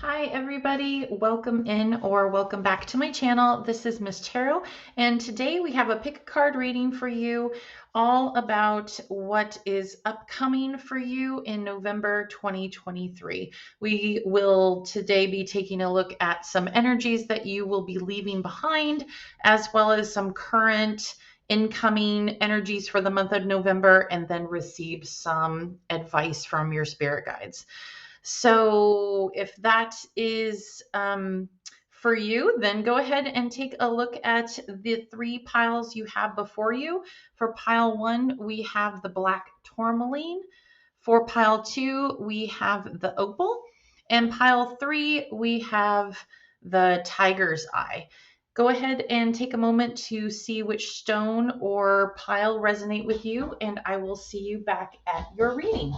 Hi everybody, welcome in or welcome back to my channel. This is Miss Tarot, and today we have a pick a card reading for you all about what is upcoming for you in November 2023. We will today be taking a look at some energies that you will be leaving behind, as well as some current incoming energies for the month of November, and then receive some advice from your spirit guides. So if that is for you, then go ahead and take a look at the three piles you have before you. For pile one, we have the black tourmaline. For pile two, we have the opal. And pile three, we have the tiger's eye. Go ahead and take a moment to see which stone or pile resonate with you, and I will see you back at your reading.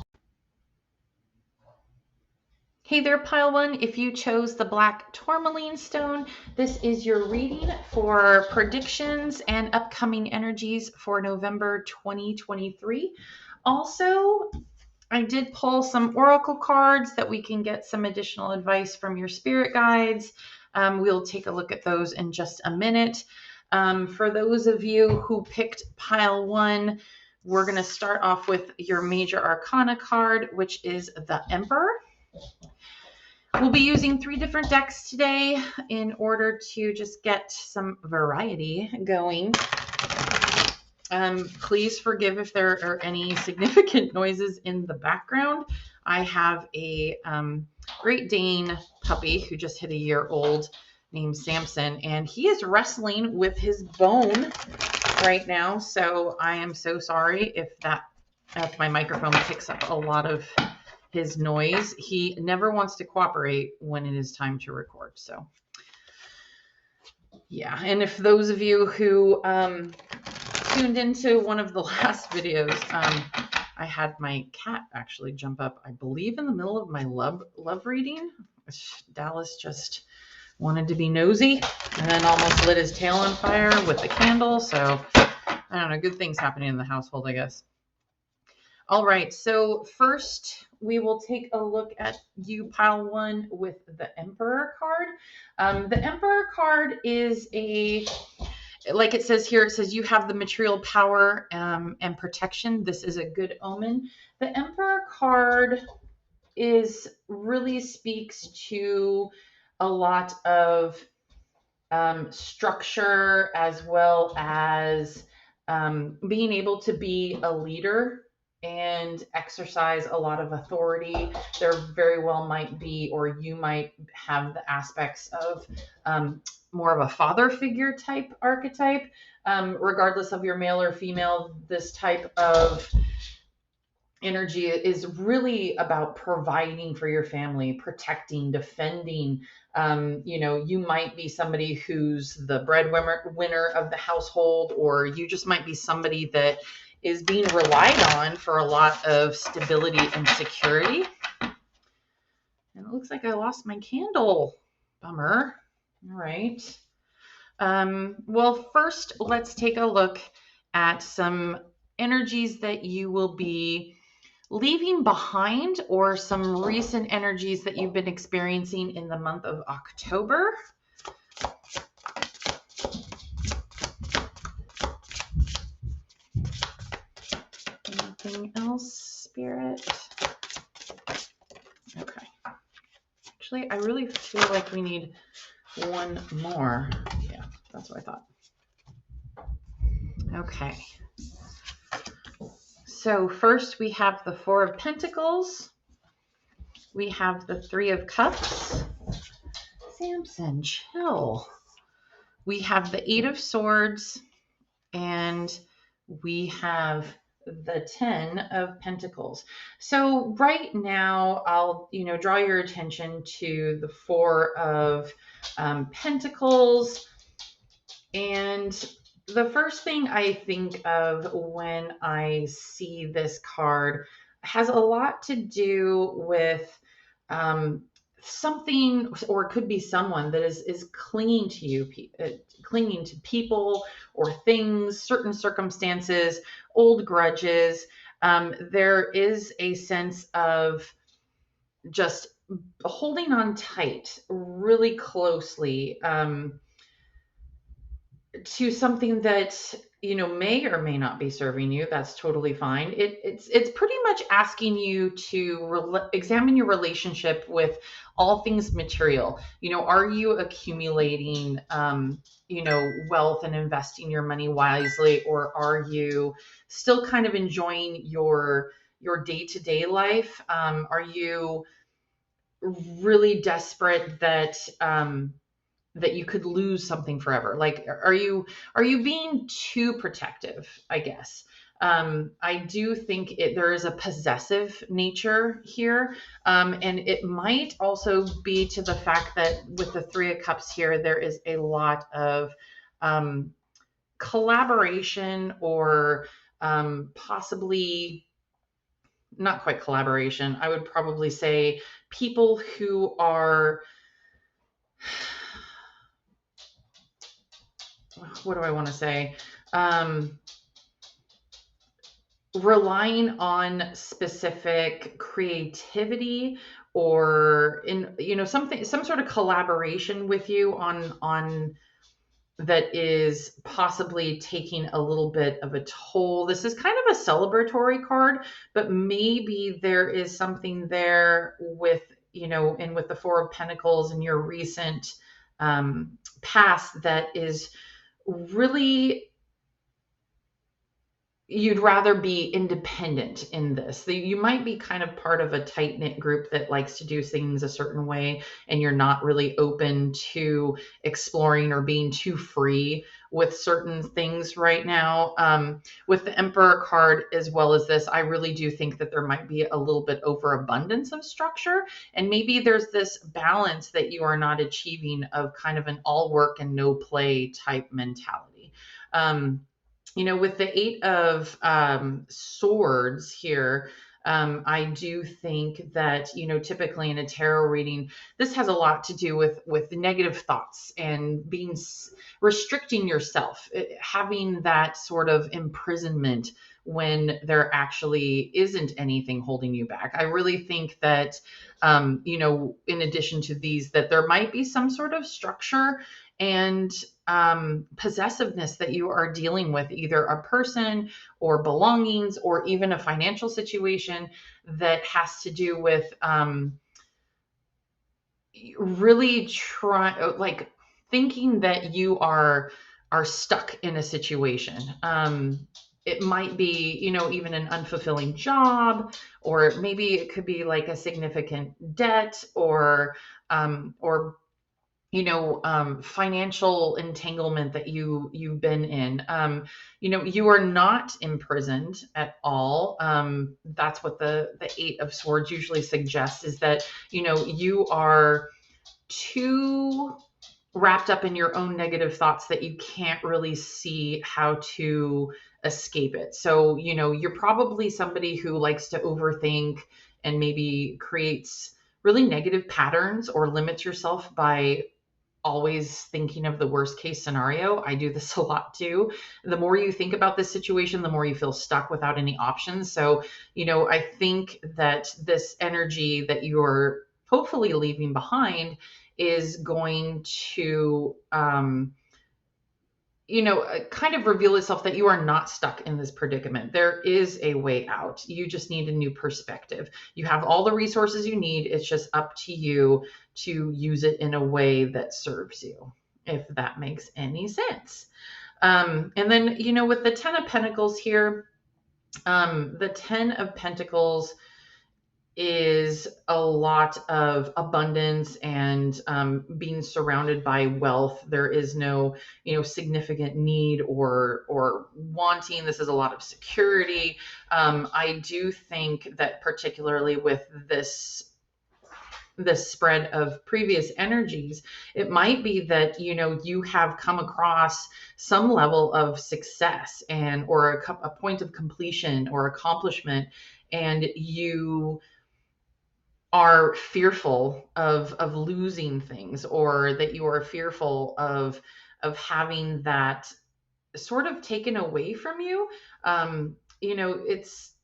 Hey there, pile one. If you chose the black tourmaline stone, this is your reading for predictions and upcoming energies for November 2023. Also, I did pull some oracle cards that we can get some additional advice from your spirit guides. We'll take a look at those in just a minute. For those of you who picked pile one, we're going to start off with your major arcana card, which is the Emperor. We'll be using three different decks today in order to just get some variety going. Please forgive if there are any significant noises in the background. I have a Great Dane puppy who just hit a year old named Samson, and he is wrestling with his bone right now. So I am so sorry if my microphone picks up a lot of his noise. He never wants to cooperate when it is time to record. So yeah, and if those of you who tuned into one of the last videos, I had my cat actually jump up, I believe, in the middle of my love reading. Dallas just wanted to be nosy and then almost lit his tail on fire with the candle. So I don't know, good things happening in the household, I guess. All right, so first we will take a look at you, pile one, with the Emperor card. The Emperor card is like it says here, it says you have the material power and protection. This is a good omen. The Emperor card really speaks to a lot of structure, as well as being able to be a leader and exercise a lot of authority. There very well might be, or you might have the aspects of more of a father figure type archetype. Regardless of your male or female, this type of energy is really about providing for your family, protecting, defending. You might be somebody who's the breadwinner of the household, or you just might be somebody that is being relied on for a lot of stability and security. And it looks like I lost my candle. Bummer. All right. Well, first, let's take a look at some energies that you will be leaving behind, or some recent energies that you've been experiencing in the month of October. Anything else, Spirit? Okay. Actually, I really feel like we need one more. Yeah, that's what I thought. Okay. So first we have the Four of Pentacles. We have the Three of Cups. Samson, chill. We have the Eight of Swords, and we have the 10 of Pentacles. So right now, I'll draw your attention to the Four of Pentacles. And the first thing I think of when I see this card has a lot to do with something, or it could be someone that is clinging to you, clinging to people or things, certain circumstances, old grudges. There is a sense of just holding on tight really closely to something that may or may not be serving you. That's totally fine. It's pretty much asking you to examine your relationship with all things material. Are you accumulating wealth and investing your money wisely, or are you still kind of enjoying your day-to-day life? Are you really desperate that you could lose something forever? Like, are you being too protective, I guess? I do think there is a possessive nature here. And it might also be to the fact that with the Three of Cups here, there is a lot of um, collaboration, or possibly not quite collaboration. I would probably say people who are, what do I want to say? Um, Relying on specific creativity, or in something, some sort of collaboration with you on that is possibly taking a little bit of a toll. This is kind of a celebratory card, but maybe there is something there with, and with the Four of Pentacles in your recent past that is really, you'd rather be independent in this. You might be kind of part of a tight knit group that likes to do things a certain way, and you're not really open to exploring or being too free with certain things right now. With the Emperor card as well as this, I really do think that there might be a little bit overabundance of structure, and maybe there's this balance that you are not achieving of kind of an all work and no play type mentality. With the Eight of Swords here, I do think that, typically in a tarot reading, this has a lot to do with negative thoughts and restricting yourself, having that sort of imprisonment when there actually isn't anything holding you back. I really think that, in addition to these, that there might be some sort of structure and possessiveness that you are dealing with, either a person or belongings or even a financial situation that has to do with really like thinking that you are stuck in a situation. It might be, even an unfulfilling job, or maybe it could be like a significant debt, or financial entanglement that you've been in. You are not imprisoned at all. That's what the Eight of Swords usually suggests, is that you are too wrapped up in your own negative thoughts that you can't really see how to escape it. So you're probably somebody who likes to overthink and maybe creates really negative patterns, or limits yourself by always thinking of the worst case scenario. I do this a lot too. The more you think about this situation, the more you feel stuck without any options. So, I think that this energy that you're hopefully leaving behind is going to, kind of reveal itself that you are not stuck in this predicament. There is a way out. You just need a new perspective. You have all the resources you need. It's just up to you to use it in a way that serves you, if that makes any sense. And then, with the Ten of Pentacles here, the Ten of Pentacles is a lot of abundance and being surrounded by wealth. There is no, significant need or wanting. This is a lot of security. I do think that particularly with this spread of previous energies, it might be that you have come across some level of success, or a point of completion or accomplishment, and you are fearful of losing things, or that you are fearful of having that sort of taken away from you. It's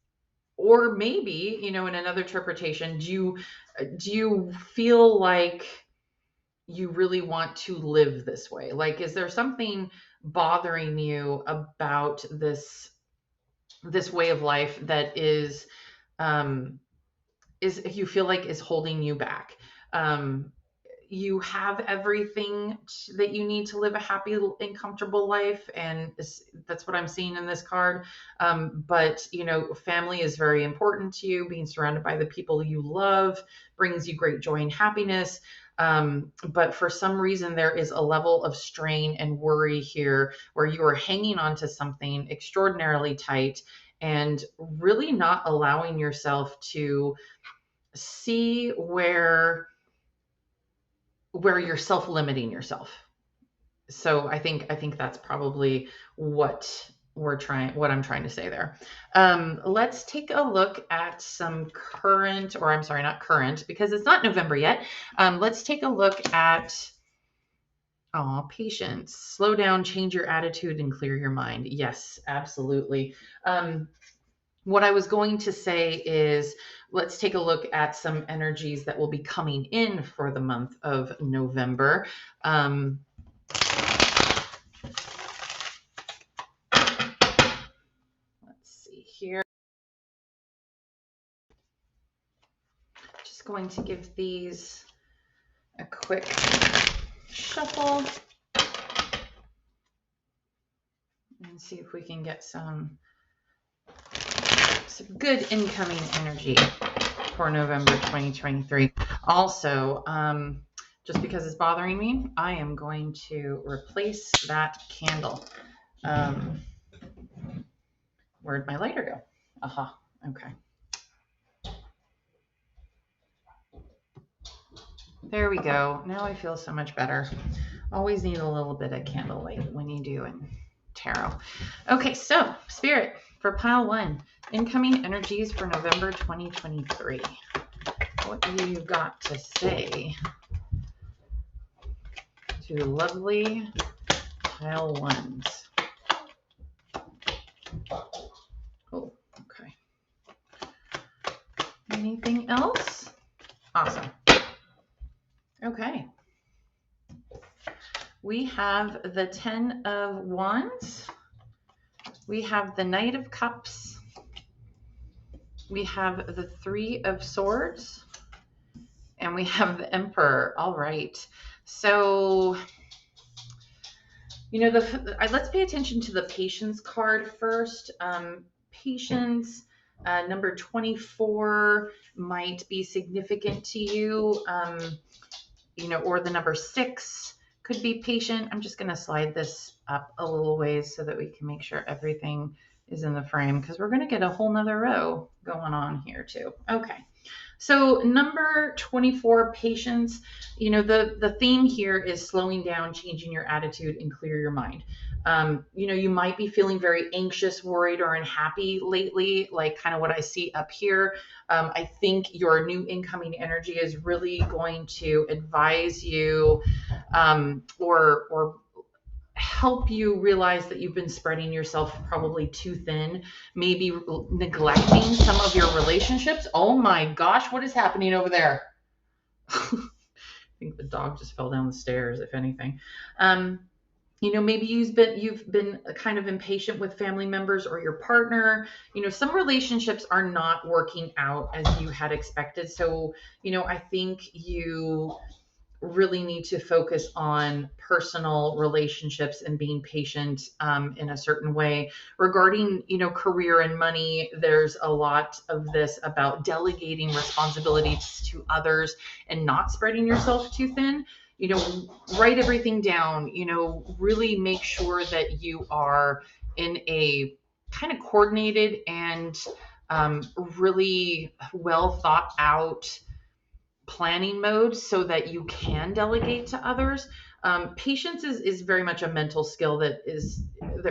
or maybe, in another interpretation, do you feel like you really want to live this way? Like, is there something bothering you about this way of life that um, is you feel like is holding you back? Um, you have everything that you need to live a happy and comfortable life, and that's what I'm seeing in this card. But family is very important to you. Being surrounded by the people you love brings you great joy and happiness. But for some reason there is a level of strain and worry here where you are hanging on to something extraordinarily tight and really not allowing yourself to see where you're self-limiting yourself. So I think that's probably what I'm trying to say there. Let's take a look at some current, or I'm sorry, not current, because it's not November yet. Let's take a look at patience. Slow down, change your attitude, and clear your mind. Yes, absolutely. What I was going to say is, let's take a look at some energies that will be coming in for the month of November. Let's see here. Just going to give these a quick shuffle and see if we can get some good incoming energy for November 2023. Also, just because it's bothering me, I am going to replace that candle. Where'd my lighter go? Aha, okay. There we go. Now I feel so much better. Always need a little bit of candlelight when you do in tarot. Okay, so Spirit, for pile 1, incoming energies for November 2023. What do you got to say to lovely pile 1s? Oh, okay. Anything else? Awesome. Okay. We have the 10 of Wands. We have the Knight of Cups. We have the 3 of Swords. And we have the Emperor. All right. So, let's pay attention to the Patience card first. Patience, number 24 might be significant to you, or the number 6 could be patient. I'm just going to slide this up a little ways so that we can make sure everything is in the frame, because we're going to get a whole nother row going on here too. Okay. So number 24, patience. The theme here is slowing down, changing your attitude, and clear your mind. You might be feeling very anxious, worried, or unhappy lately, like kind of what I see up here. I think your new incoming energy is really going to advise you, or help you realize that you've been spreading yourself probably too thin, maybe neglecting some of your relationships. Oh my gosh, what is happening over there? I think the dog just fell down the stairs, if anything. Maybe you've been kind of impatient with family members or your partner. Some relationships are not working out as you had expected. So, I think you really need to focus on personal relationships and being patient in a certain way. Regarding, career and money, there's a lot of this about delegating responsibilities to others and not spreading yourself too thin. Write everything down, really make sure that you are in a kind of coordinated and really well thought out planning mode so that you can delegate to others. Patience is very much a mental skill that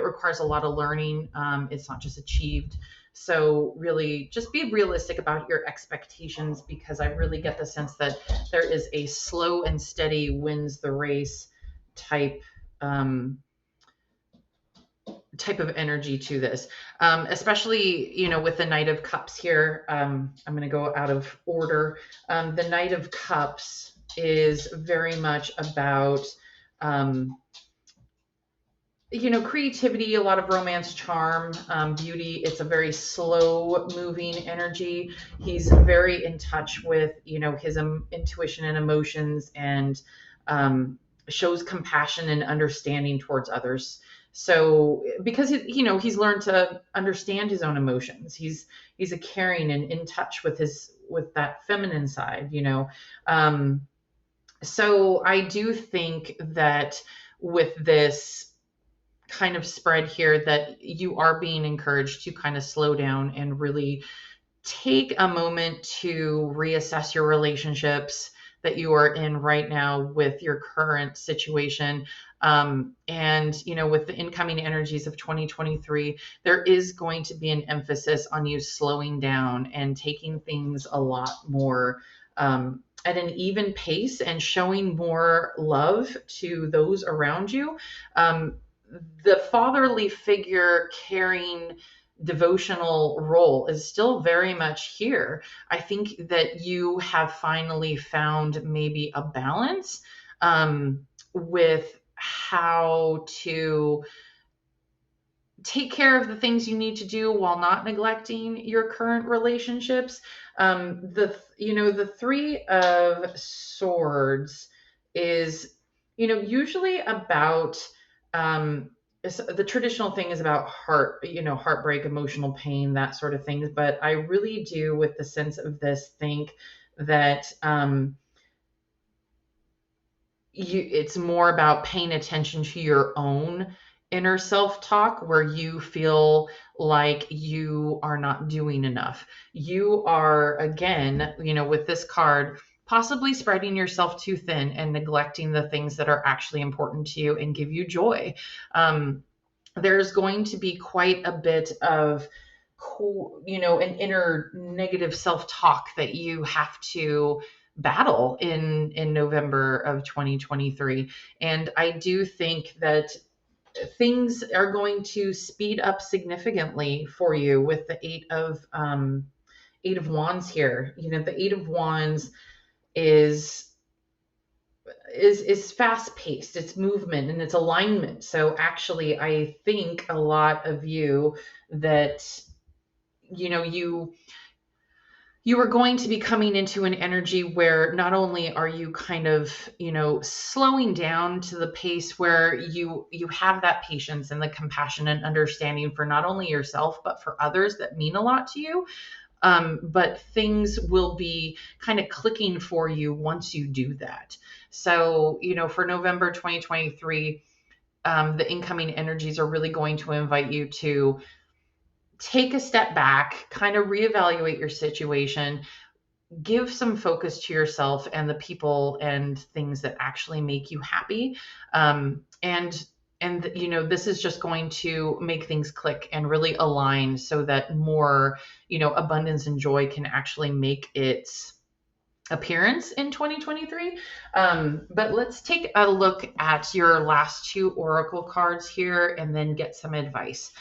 requires a lot of learning. It's not just achieved. So really just be realistic about your expectations, because I really get the sense that there is a slow and steady wins the race type type of energy to this, especially, with the Knight of Cups here. I'm going to go out of order. The Knight of Cups is very much about, um, creativity, a lot of romance, charm, beauty. It's a very slow moving energy. He's very in touch with, his intuition and emotions, and um, shows compassion and understanding towards others. So because he's learned to understand his own emotions. He's a caring and in touch with that feminine side. Um, so I do think that with this kind of spread here, that you are being encouraged to kind of slow down and really take a moment to reassess your relationships that you are in right now with your current situation. And, with the incoming energies of 2023, there is going to be an emphasis on you slowing down and taking things a lot more at an even pace, and showing more love to those around you. The fatherly figure, caring, devotional role is still very much here. I think that you have finally found maybe a balance with how to take care of the things you need to do while not neglecting your current relationships. The Three of Swords is, usually about, the traditional thing is about heartbreak, emotional pain, that sort of things. But I really do, with the sense of this, think that it's more about paying attention to your own inner self-talk, where you feel like you are not doing enough. You are, again, with this card, possibly spreading yourself too thin and neglecting the things that are actually important to you and give you joy. There's going to be quite a bit of an inner negative self-talk that you have to battle in November of 2023. And I do think that things are going to speed up significantly for you with the Eight of Wands here. The Eight of Wands is fast paced, it's movement and it's alignment. So actually, I think a lot of you, that you are going to be coming into an energy where not only are you kind of, slowing down to the pace where you have that patience and the compassion and understanding for not only yourself but for others that mean a lot to you. But things will be kind of clicking for you once you do that. So, for November 2023, the incoming energies are really going to invite you to take a step back, kind of reevaluate your situation, give some focus to yourself and the people and things that actually make you happy. And this is just going to make things click and really align, so that more, abundance and joy can actually make its appearance in 2023. But let's take a look at your last two oracle cards here and then get some advice.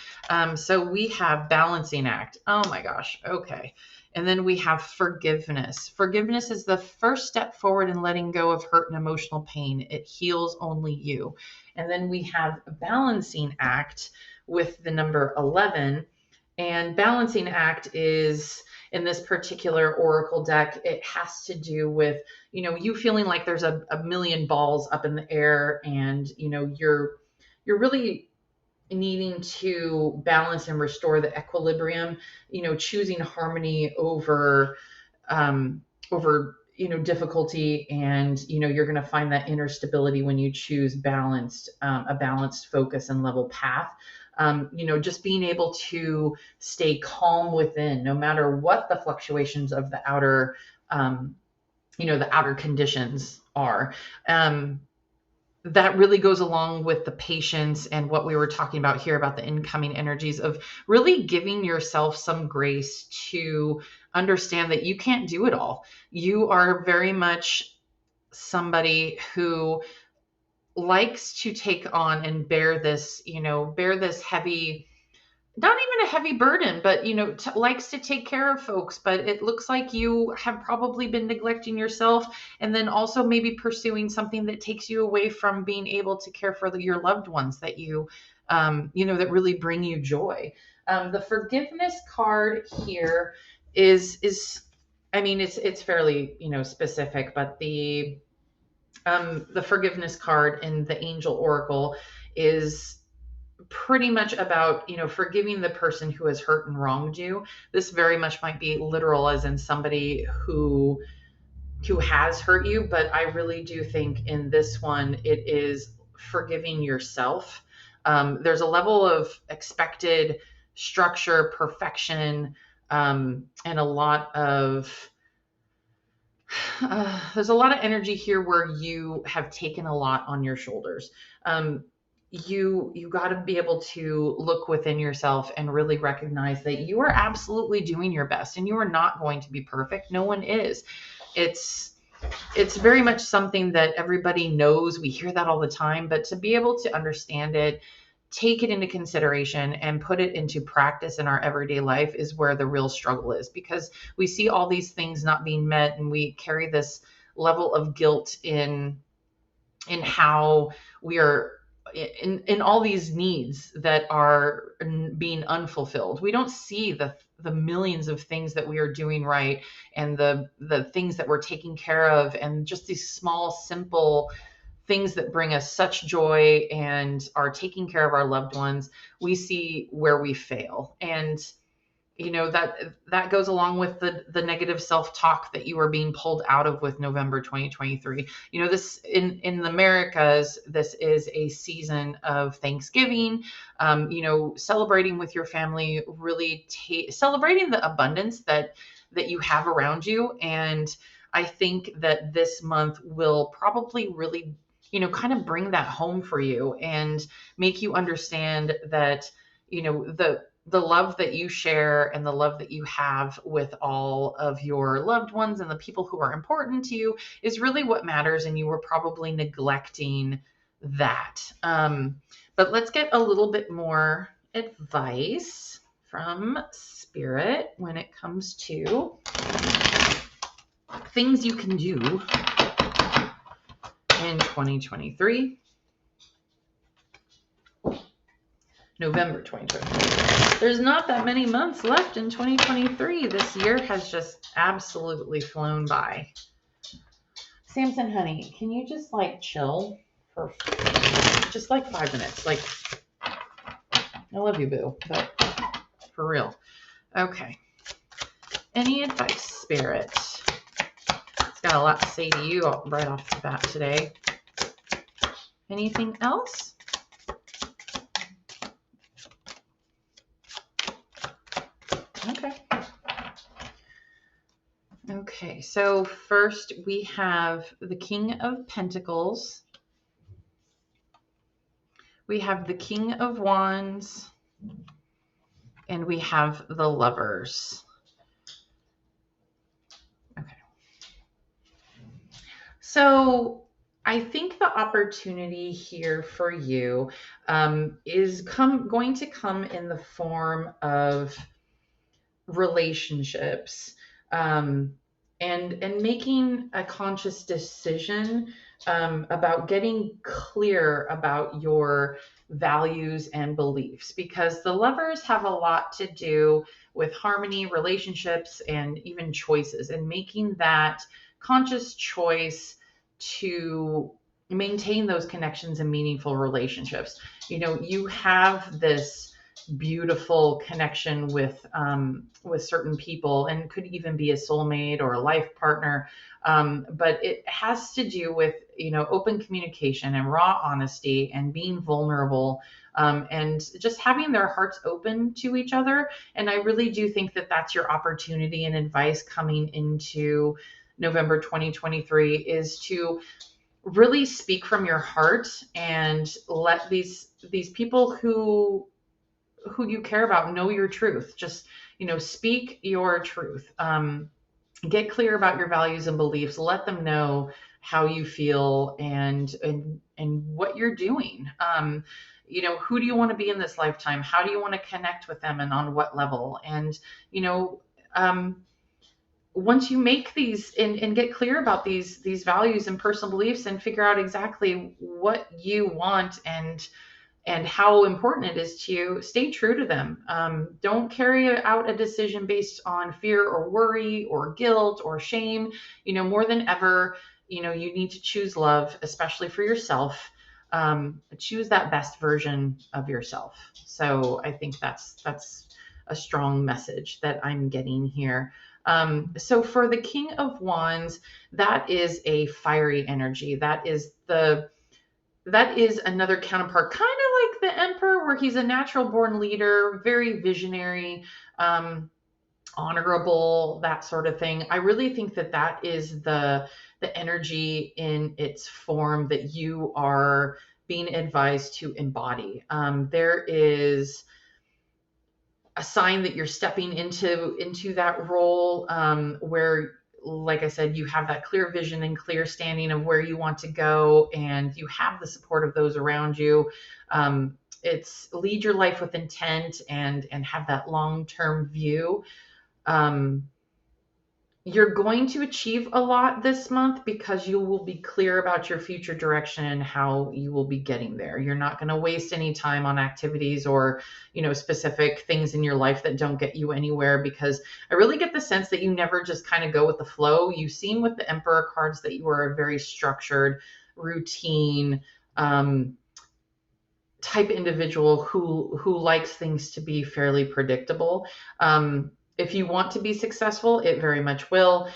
So we have Balancing Act. Oh my gosh. Okay. And then we have Forgiveness. Forgiveness is the first step forward in letting go of hurt and emotional pain. It heals only you. And then we have Balancing Act with the number 11. And Balancing Act is, in this particular oracle deck, it has to do with, you feeling like there's a million balls up in the air, and, you're really needing to balance and restore the equilibrium, choosing harmony over difficulty. And, you're going to find that inner stability when you choose a balanced focus and level path. Just being able to stay calm within, no matter what the fluctuations of the outer, the outer conditions are. That really goes along with the patience and what we were talking about here about the incoming energies of really giving yourself some grace to understand that you can't do it all. You are very much somebody who likes to take on and bear this, bear this heavy, not even a heavy burden, but likes to take care of folks. But it looks like you have probably been neglecting yourself, and then also maybe pursuing something that takes you away from being able to care for your loved ones that that really bring you joy. The forgiveness card here is, I mean, it's fairly specific, but the forgiveness card in the Angel Oracle is pretty much about forgiving the person who has hurt and wronged you. This very much might be literal, as in somebody who has hurt you, but I really do think in this one it is forgiving yourself. There's a level of expected structure, perfection, and a lot of there's a lot of energy here where you have taken a lot on your shoulders. You got to be able to look within yourself and really recognize that you are absolutely doing your best, and you are not going to be perfect. No one is. It's very much something that everybody knows. We hear that all the time, but to be able to understand it, take it into consideration, and put it into practice in our everyday life is where the real struggle is, because we see all these things not being met, and we carry this level of guilt in how we are in all these needs that are being unfulfilled. We don't see the millions of things that we are doing right, and the things that we're taking care of, and just these small simple things that bring us such joy and are taking care of our loved ones. We see where we fail, and that goes along with the negative self-talk that you are being pulled out of with November 2023. This in the Americas, this is a season of Thanksgiving, celebrating with your family, really celebrating the abundance that you have around you. And I think that this month will probably really kind of bring that home for you and make you understand that the love that you share and the love that you have with all of your loved ones and the people who are important to you is really what matters, and you were probably neglecting that. But let's get a little bit more advice from Spirit when it comes to things you can do in 2023. November 2023. There's not that many months left in 2023. This year has just absolutely flown by. Samson, honey, can you just chill for just 5 minutes? I love you, boo, but for real. Okay. Any advice, Spirit? It's got a lot to say to you right off the bat today. Anything else? Okay, so first we have the King of Pentacles. We have the King of Wands. And we have the Lovers. Okay. So I think the opportunity here for you is going to come in the form of relationships, and making a conscious decision about getting clear about your values and beliefs, because the Lovers have a lot to do with harmony, relationships, and even choices, and making that conscious choice to maintain those connections and meaningful relationships. You have this beautiful connection with certain people, and could even be a soulmate or a life partner, but it has to do with open communication and raw honesty and being vulnerable, and just having their hearts open to each other. And I really do think that that's your opportunity and advice coming into November 2023, is to really speak from your heart and let these people who you care about know your truth. Just speak your truth. Get clear about your values and beliefs. Let them know how you feel and what you're doing. Who do you want to be in this lifetime? How do you want to connect with them and on what level? And, you know, um, once you make these and get clear about these values and personal beliefs and figure out exactly what you want and how important it is to you, stay true to them. Don't carry out a decision based on fear or worry or guilt or shame. More than ever, you need to choose love, especially for yourself. Choose that best version of yourself. So I think that's a strong message that I'm getting here. So for the King of Wands, that is a fiery energy. That is another counterpart, kind of like the Emperor, where he's a natural born leader, very visionary, um, honorable, that sort of thing. I really think that is the energy in its form that you are being advised to embody. There is a sign that you're stepping into that role, where, like I said, you have that clear vision and clear standing of where you want to go, and you have the support of those around you. It's lead your life with intent and have that long-term view. um, you're going to achieve a lot this month because you will be clear about your future direction and how you will be getting there. You're not going to waste any time on activities or, specific things in your life that don't get you anywhere, because I really get the sense that you never just kind of go with the flow. You seem with the Emperor cards that you are a very structured, routine, type individual who likes things to be fairly predictable. If you want to be successful, it very much will.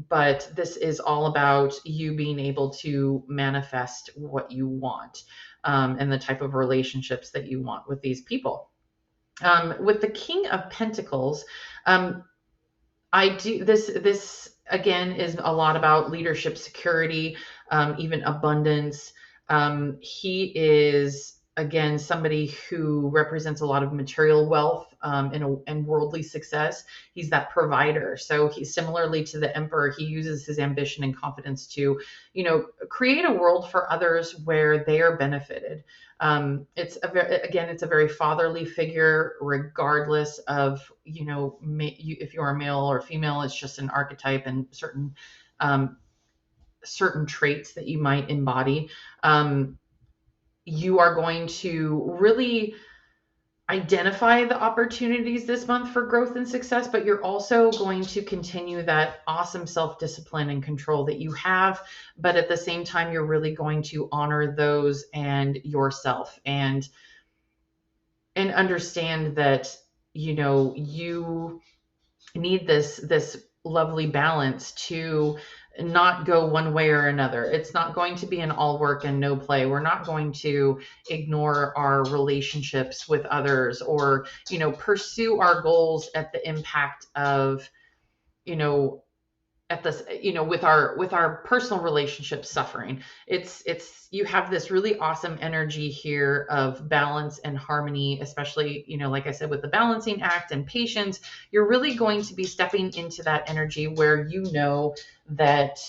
But this is all about you being able to manifest what you want, and the type of relationships that you want with these people. With the King of Pentacles, I do this again is a lot about leadership, security, even abundance. He is again somebody who represents a lot of material wealth, and worldly success. He's that provider. So he's similarly to the Emperor. He uses his ambition and confidence to, create a world for others where they are benefited. It's a very fatherly figure, regardless of, if you're a male or female. It's just an archetype and um, certain traits that you might embody. You are going to really identify the opportunities this month for growth and success, but you're also going to continue that awesome self discipline and control that you have. But at the same time, you're really going to honor those and yourself, and understand that, you need this lovely balance to not go one way or another. It's not going to be an all work and no play. We're not going to ignore our relationships with others, or, pursue our goals at the impact of, you know, at this, with our personal relationships suffering. It's you have this really awesome energy here of balance and harmony, especially, like I said, with the balancing act and patience. You're really going to be stepping into that energy where that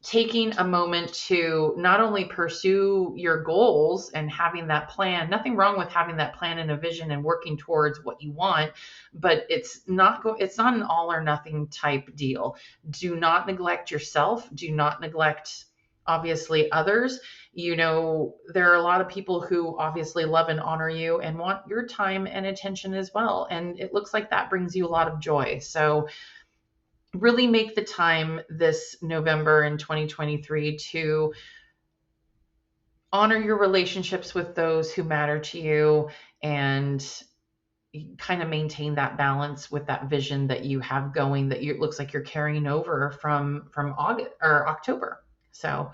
taking a moment to not only pursue your goals and having that plan, nothing wrong with having that plan and a vision and working towards what you want, but it's not an all or nothing type deal. Do not neglect yourself. Do not neglect, obviously, others. There are a lot of people who obviously love and honor you and want your time and attention as well. And it looks like that brings you a lot of joy. So really make the time this November in 2023 to honor your relationships with those who matter to you, and kind of maintain that balance with that vision that you have going, that it looks like you're carrying over from August or October. So,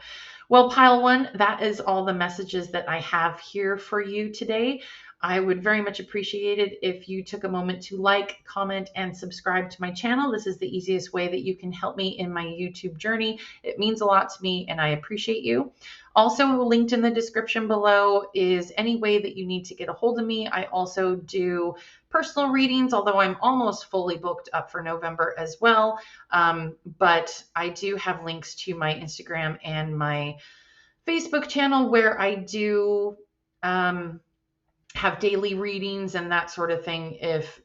well, pile one, that is all the messages that I have here for you today. I would very much appreciate it if you took a moment to like, comment, and subscribe to my channel. This is the easiest way that you can help me in my YouTube journey. It means a lot to me, and I appreciate you. Also, linked in the description below is any way that you need to get a hold of me. I also do personal readings, although I'm almost fully booked up for November as well. But I do have links to my Instagram and my Facebook channel where I do have daily readings and that sort of thing if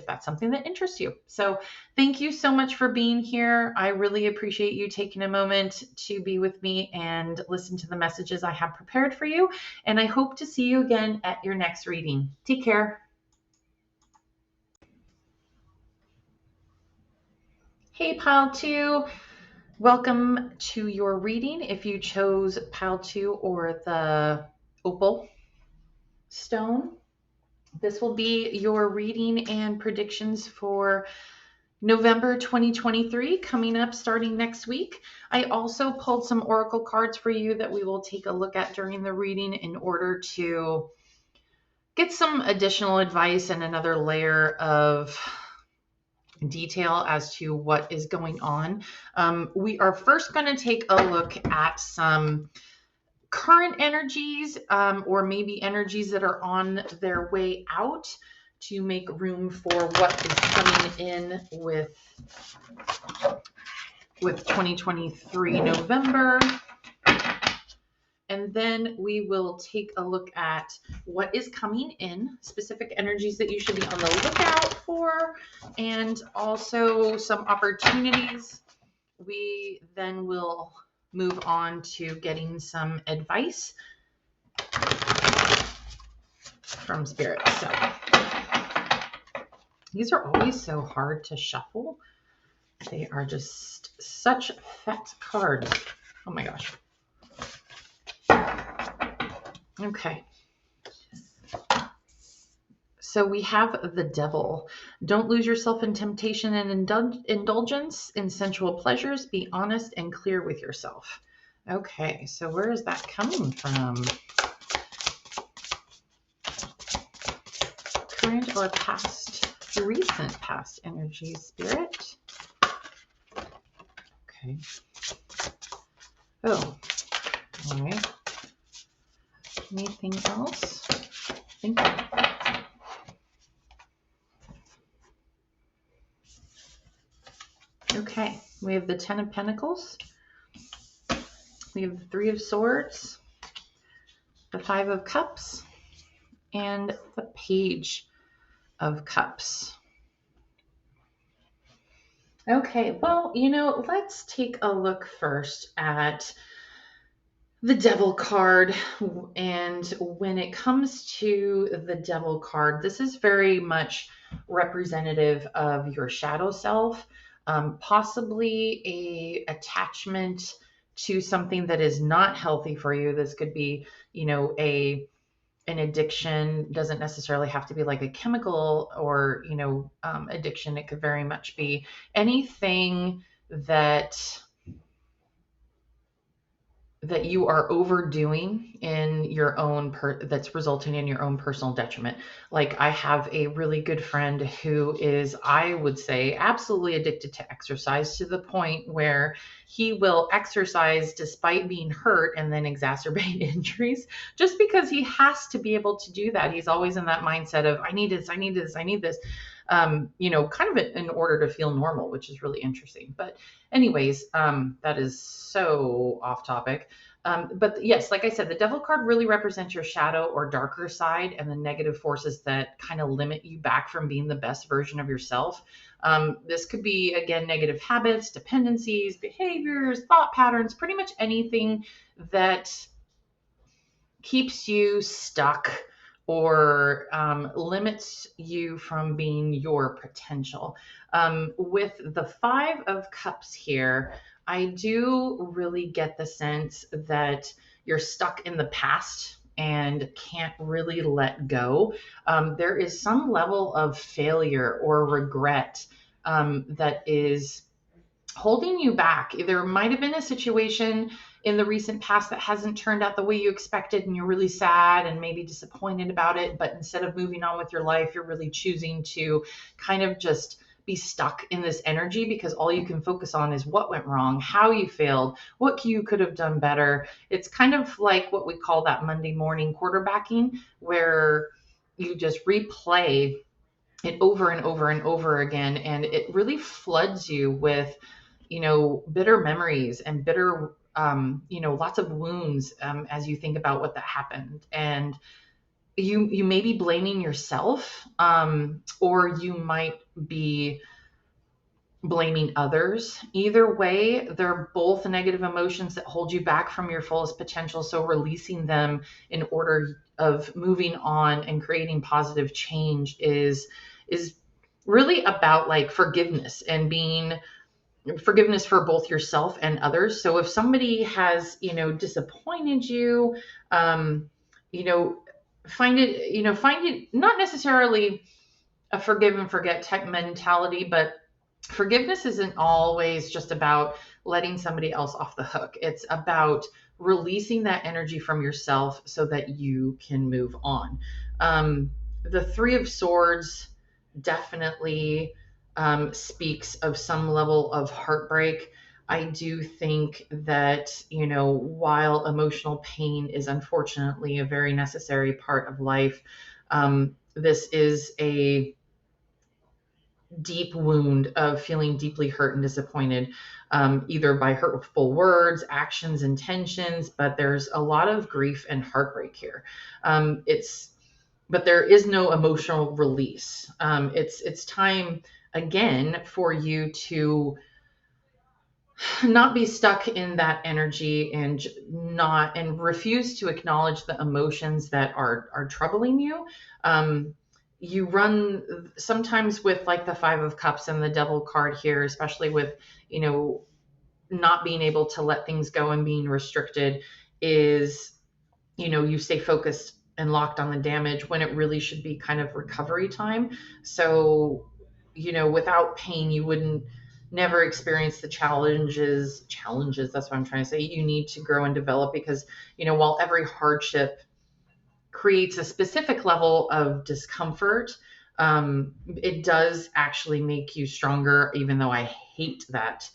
that's something that interests you. So thank you so much for being here. I really appreciate you taking a moment to be with me and listen to the messages I have prepared for you. And I hope to see you again at your next reading. Take care. Hey, Pile 2. Welcome to your reading. If you chose Pile 2 or the Opal Stone, this will be your reading and predictions for November 2023, coming up starting next week. I also pulled some oracle cards for you that we will take a look at during the reading in order to get some additional advice and another layer of detail as to what is going on. We are first going to take a look at some current energies or maybe energies that are on their way out to make room for what is coming in with 2023 November. And then we will take a look at what is coming in, specific energies that you should be on the lookout for, and also some opportunities. We then will move on to getting some advice from Spirit. So these are always so hard to shuffle. They are just such fat cards. Oh my gosh. Okay. So we have the Devil. Don't lose yourself in temptation and indulgence in sensual pleasures. Be honest and clear with yourself. Okay, so where is that coming from? Current or past, recent past energy, Spirit. Okay. Oh, all right. Anything else? Thank you. Okay, we have the Ten of Pentacles. We have the Three of Swords, the Five of Cups, and the Page of Cups. Okay, well, let's take a look first at the Devil card. And when it comes to the Devil card, this is very much representative of your shadow self, possibly a attachment to something that is not healthy for you. This could be, an addiction. Doesn't necessarily have to be like a chemical or, addiction. It could very much be anything that you are overdoing in your own that's resulting in your own personal detriment. Like, I have a really good friend who is, I would say, absolutely addicted to exercise, to the point where he will exercise despite being hurt and then exacerbate injuries just because he has to be able to do that. He's always in that mindset of, I need this, I need this, I need this. Kind of in order to feel normal, which is really interesting. But anyways, that is so off topic. But yes, like I said, the Devil card really represents your shadow or darker side and the negative forces that kind of limit you back from being the best version of yourself. This could be, again, negative habits, dependencies, behaviors, thought patterns, pretty much anything that keeps you stuck or limits you from being your potential. With the Five of Cups here, I do really get the sense that you're stuck in the past and can't really let go. There is some level of failure or regret that is holding you back. There might have been a situation in the recent past that hasn't turned out the way you expected, and you're really sad and maybe disappointed about it. But instead of moving on with your life, you're really choosing to kind of just be stuck in this energy because all you can focus on is what went wrong, how you failed, what you could have done better. It's kind of like what we call that Monday morning quarterbacking, where you just replay it over and over and over again, and it really floods you with, bitter memories and bitter, lots of wounds, as you think about what that happened. And you may be blaming yourself, or you might be blaming others. Either way, they're both negative emotions that hold you back from your fullest potential. So releasing them in order of moving on and creating positive change is really about like forgiveness, and being forgiveness for both yourself and others. So if somebody has, disappointed you, um, you know, find it not necessarily a forgive and forget type mentality, but forgiveness isn't always just about letting somebody else off the hook. It's about releasing that energy from yourself so that you can move on. The Three of Swords definitely speaks of some level of heartbreak. I do think that, while emotional pain is unfortunately a very necessary part of life, this is a deep wound of feeling deeply hurt and disappointed, either by hurtful words, actions, intentions. But there's a lot of grief and heartbreak here. It's But there is no emotional release. It's time again for you to not be stuck in that energy, and not and refuse to acknowledge the emotions that are troubling you. You run sometimes with like the Five of Cups and the Devil card here, especially with, you know not being able to let things go and being restricted, is, you stay focused and locked on the damage when it really should be kind of recovery time. So, without pain, you wouldn't never experience the challenges. That's what I'm trying to say. You need to grow and develop, because, while every hardship creates a specific level of discomfort, it does actually make you stronger, even though I hate that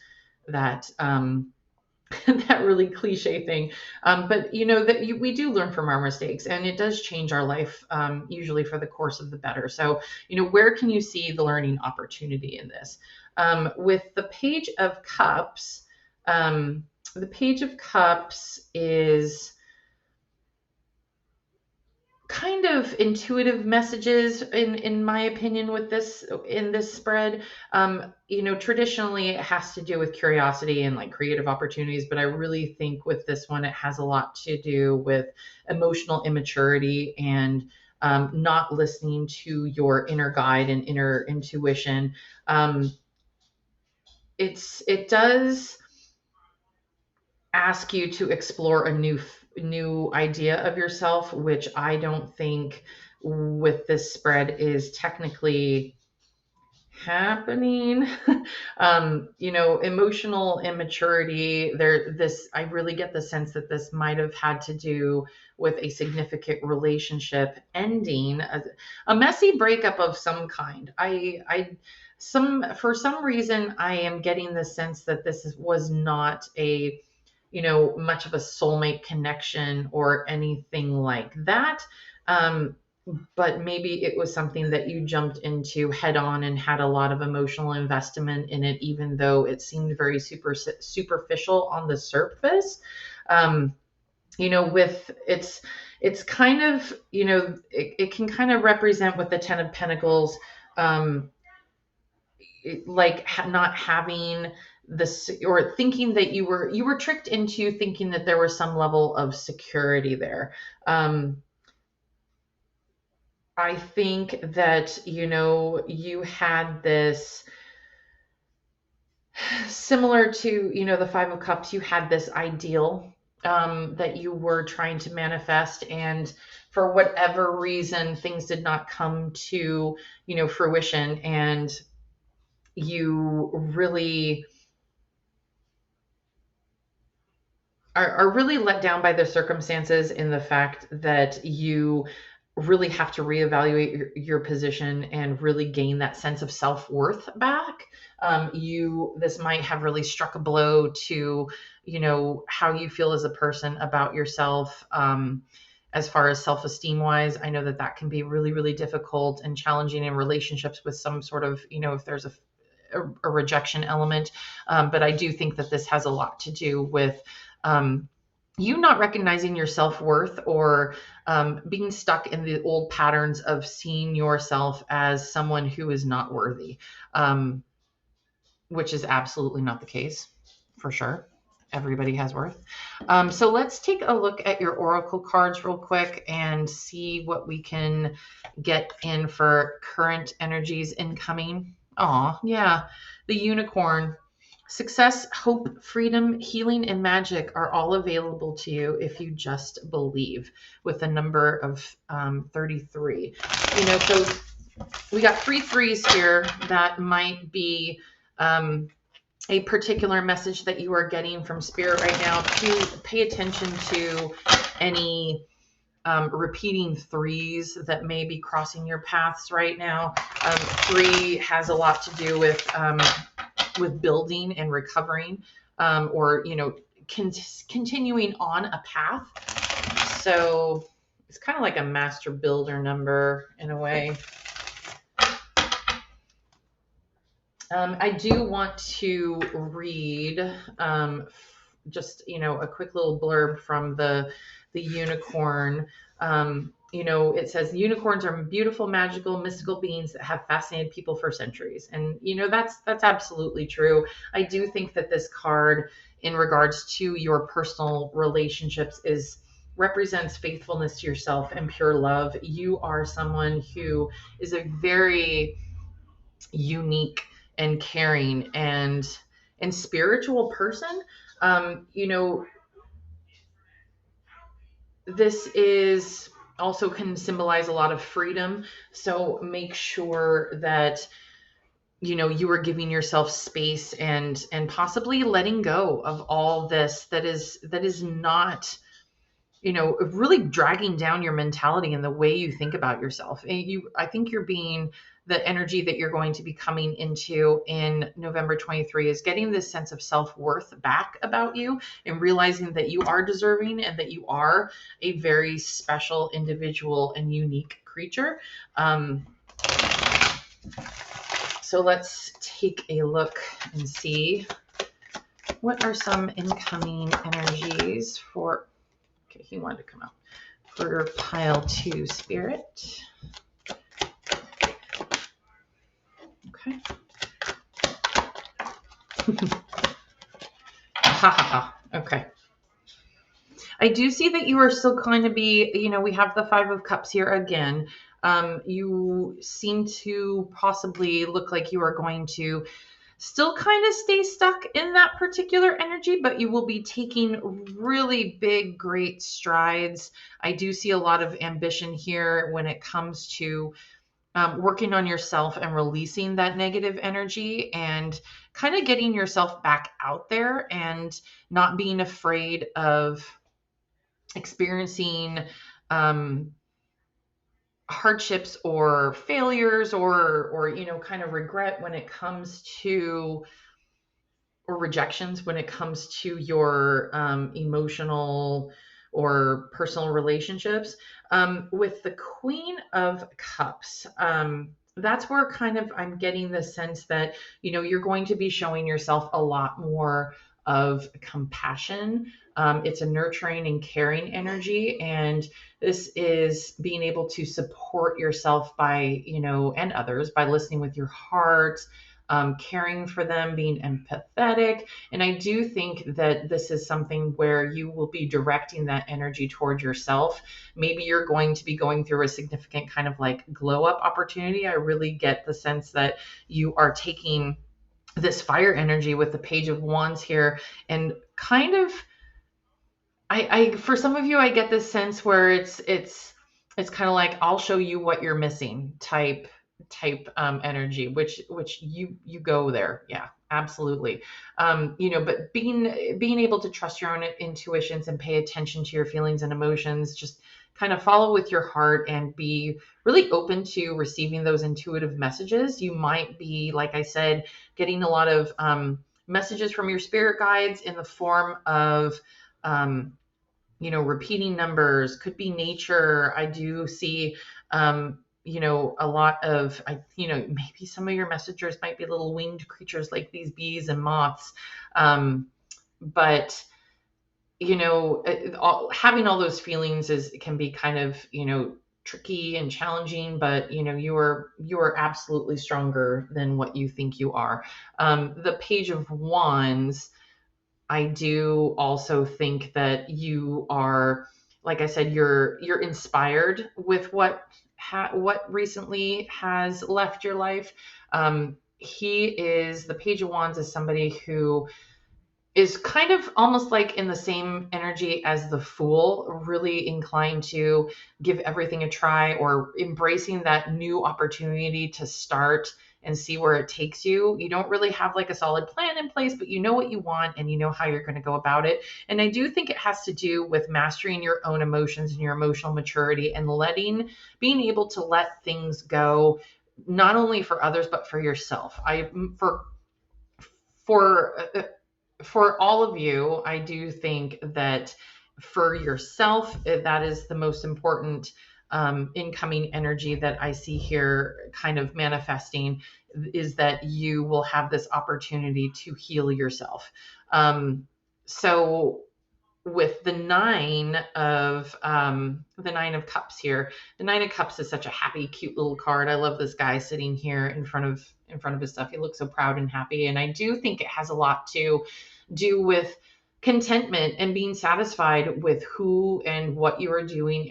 that really cliche thing. But we do learn from our mistakes, and it does change our life, usually for the course of the better. So, where can you see the learning opportunity in this? With the Page of Cups, the Page of Cups is kind of intuitive messages, in my opinion, with this in this spread. Traditionally it has to do with curiosity and like creative opportunities, but I really think with this one it has a lot to do with emotional immaturity, and not listening to your inner guide and inner intuition. It does ask you to explore a new idea of yourself, which I don't think with this spread is technically happening. Emotional immaturity, I really get the sense that this might have had to do with a significant relationship ending, a messy breakup of some kind. For some reason I am getting the sense that was not a, much of a soulmate connection or anything like that. But maybe it was something that you jumped into head on and had a lot of emotional investment in it, even though it seemed very superficial on the surface. With it's kind of, it can kind of represent with the Ten of Pentacles, like not having this, or thinking that you were tricked into thinking that there was some level of security there. I think that, you had this similar to, the Five of Cups, you had this ideal, that you were trying to manifest, and for whatever reason, things did not come to, fruition, and you really are really let down by the circumstances, in the fact that you really have to reevaluate your position and really gain that sense of self-worth back. This might have really struck a blow to, how you feel as a person about yourself. as far as self-esteem wise. I know that that can be really, really difficult and challenging in relationships with some sort of, if there's a rejection element. But I do think that this has a lot to do with you not recognizing your self-worth, or being stuck in the old patterns of seeing yourself as someone who is not worthy, which is absolutely not the case, for sure. Everybody has worth. So let's take a look at your oracle cards real quick and see what we can get in for current energies incoming. Oh, yeah. The unicorn. Success, hope, freedom, healing, and magic are all available to you if you just believe, with a number of 33. So we got 3 threes here. That might be a particular message that you are getting from spirit right now. To pay attention to any repeating threes that may be crossing your paths right now. 3 has a lot to do with building and recovering, or continuing on a path. So it's kind of like a master builder number in a way. I do want to read just a quick little blurb from the unicorn. It says unicorns are beautiful, magical, mystical beings that have fascinated people for centuries, and that's absolutely true. I do think that this card, in regards to your personal relationships, represents faithfulness to yourself and pure love. You are someone who is a very unique and caring and spiritual person. This is also can symbolize a lot of freedom. So make sure that you are giving yourself space and possibly letting go of all this that is not really dragging down your mentality and the way you think about yourself. And I think you're being the energy that you're going to be coming into in November 23 is getting this sense of self-worth back about you, and realizing that you are deserving and that you are a very special individual and unique creature. So let's take a look and see what are some incoming energies for. Okay, he wanted to come out for pile 2, spirit. Okay. Ha ha ha. Okay. I do see that you are still going to be, we have the 5 of Cups here again. You seem to possibly look like you are going to still kind of stay stuck in that particular energy, but you will be taking really big, great strides. I do see a lot of ambition here when it comes to working on yourself and releasing that negative energy, and kind of getting yourself back out there and not being afraid of experiencing hardships or failures, or kind of regret when it comes to, or rejections when it comes to your emotional or personal relationships. With the Queen of Cups, that's where kind of I'm getting the sense that you're going to be showing yourself a lot more of compassion. It's a nurturing and caring energy, and this is being able to support yourself by and others by listening with your heart, caring for them, being empathetic. And I do think that this is something where you will be directing that energy toward yourself. Maybe you're going to be going through a significant kind of like glow up opportunity. I really get the sense that you are taking this fire energy with the Page of Wands here, and kind of, I for some of you, I get this sense where it's kind of like, I'll show you what you're missing type energy, which you go there. Yeah, absolutely. But being able to trust your own intuitions and pay attention to your feelings and emotions, just kind of follow with your heart and be really open to receiving those intuitive messages. You might be, like I said, getting a lot of messages from your spirit guides in the form of repeating numbers, could be nature. I do see, a lot of, maybe some of your messengers might be little winged creatures like these bees and moths. But having all those feelings can be kind of, tricky and challenging, but you are absolutely stronger than what you think you are. The Page of Wands, I do also think that you are, like I said, you're inspired with what recently has left your life. The Page of Wands is somebody who is kind of almost like in the same energy as the Fool, really inclined to give everything a try, or embracing that new opportunity to start and see where it takes you. You don't really have like a solid plan in place, but you know what you want and you know how you're going to go about it. And I do think it has to do with mastering your own emotions and your emotional maturity, and being able to let things go, not only for others but for yourself. For for all of you, I do think that for yourself, that is the most important incoming energy that I see here kind of manifesting, is that you will have this opportunity to heal yourself. So with the nine of cups here, the Nine of Cups is such a happy, cute little card. I love this guy sitting here in front of his stuff. He looks so proud and happy, and I do think it has a lot to do with contentment and being satisfied with who and what you are doing,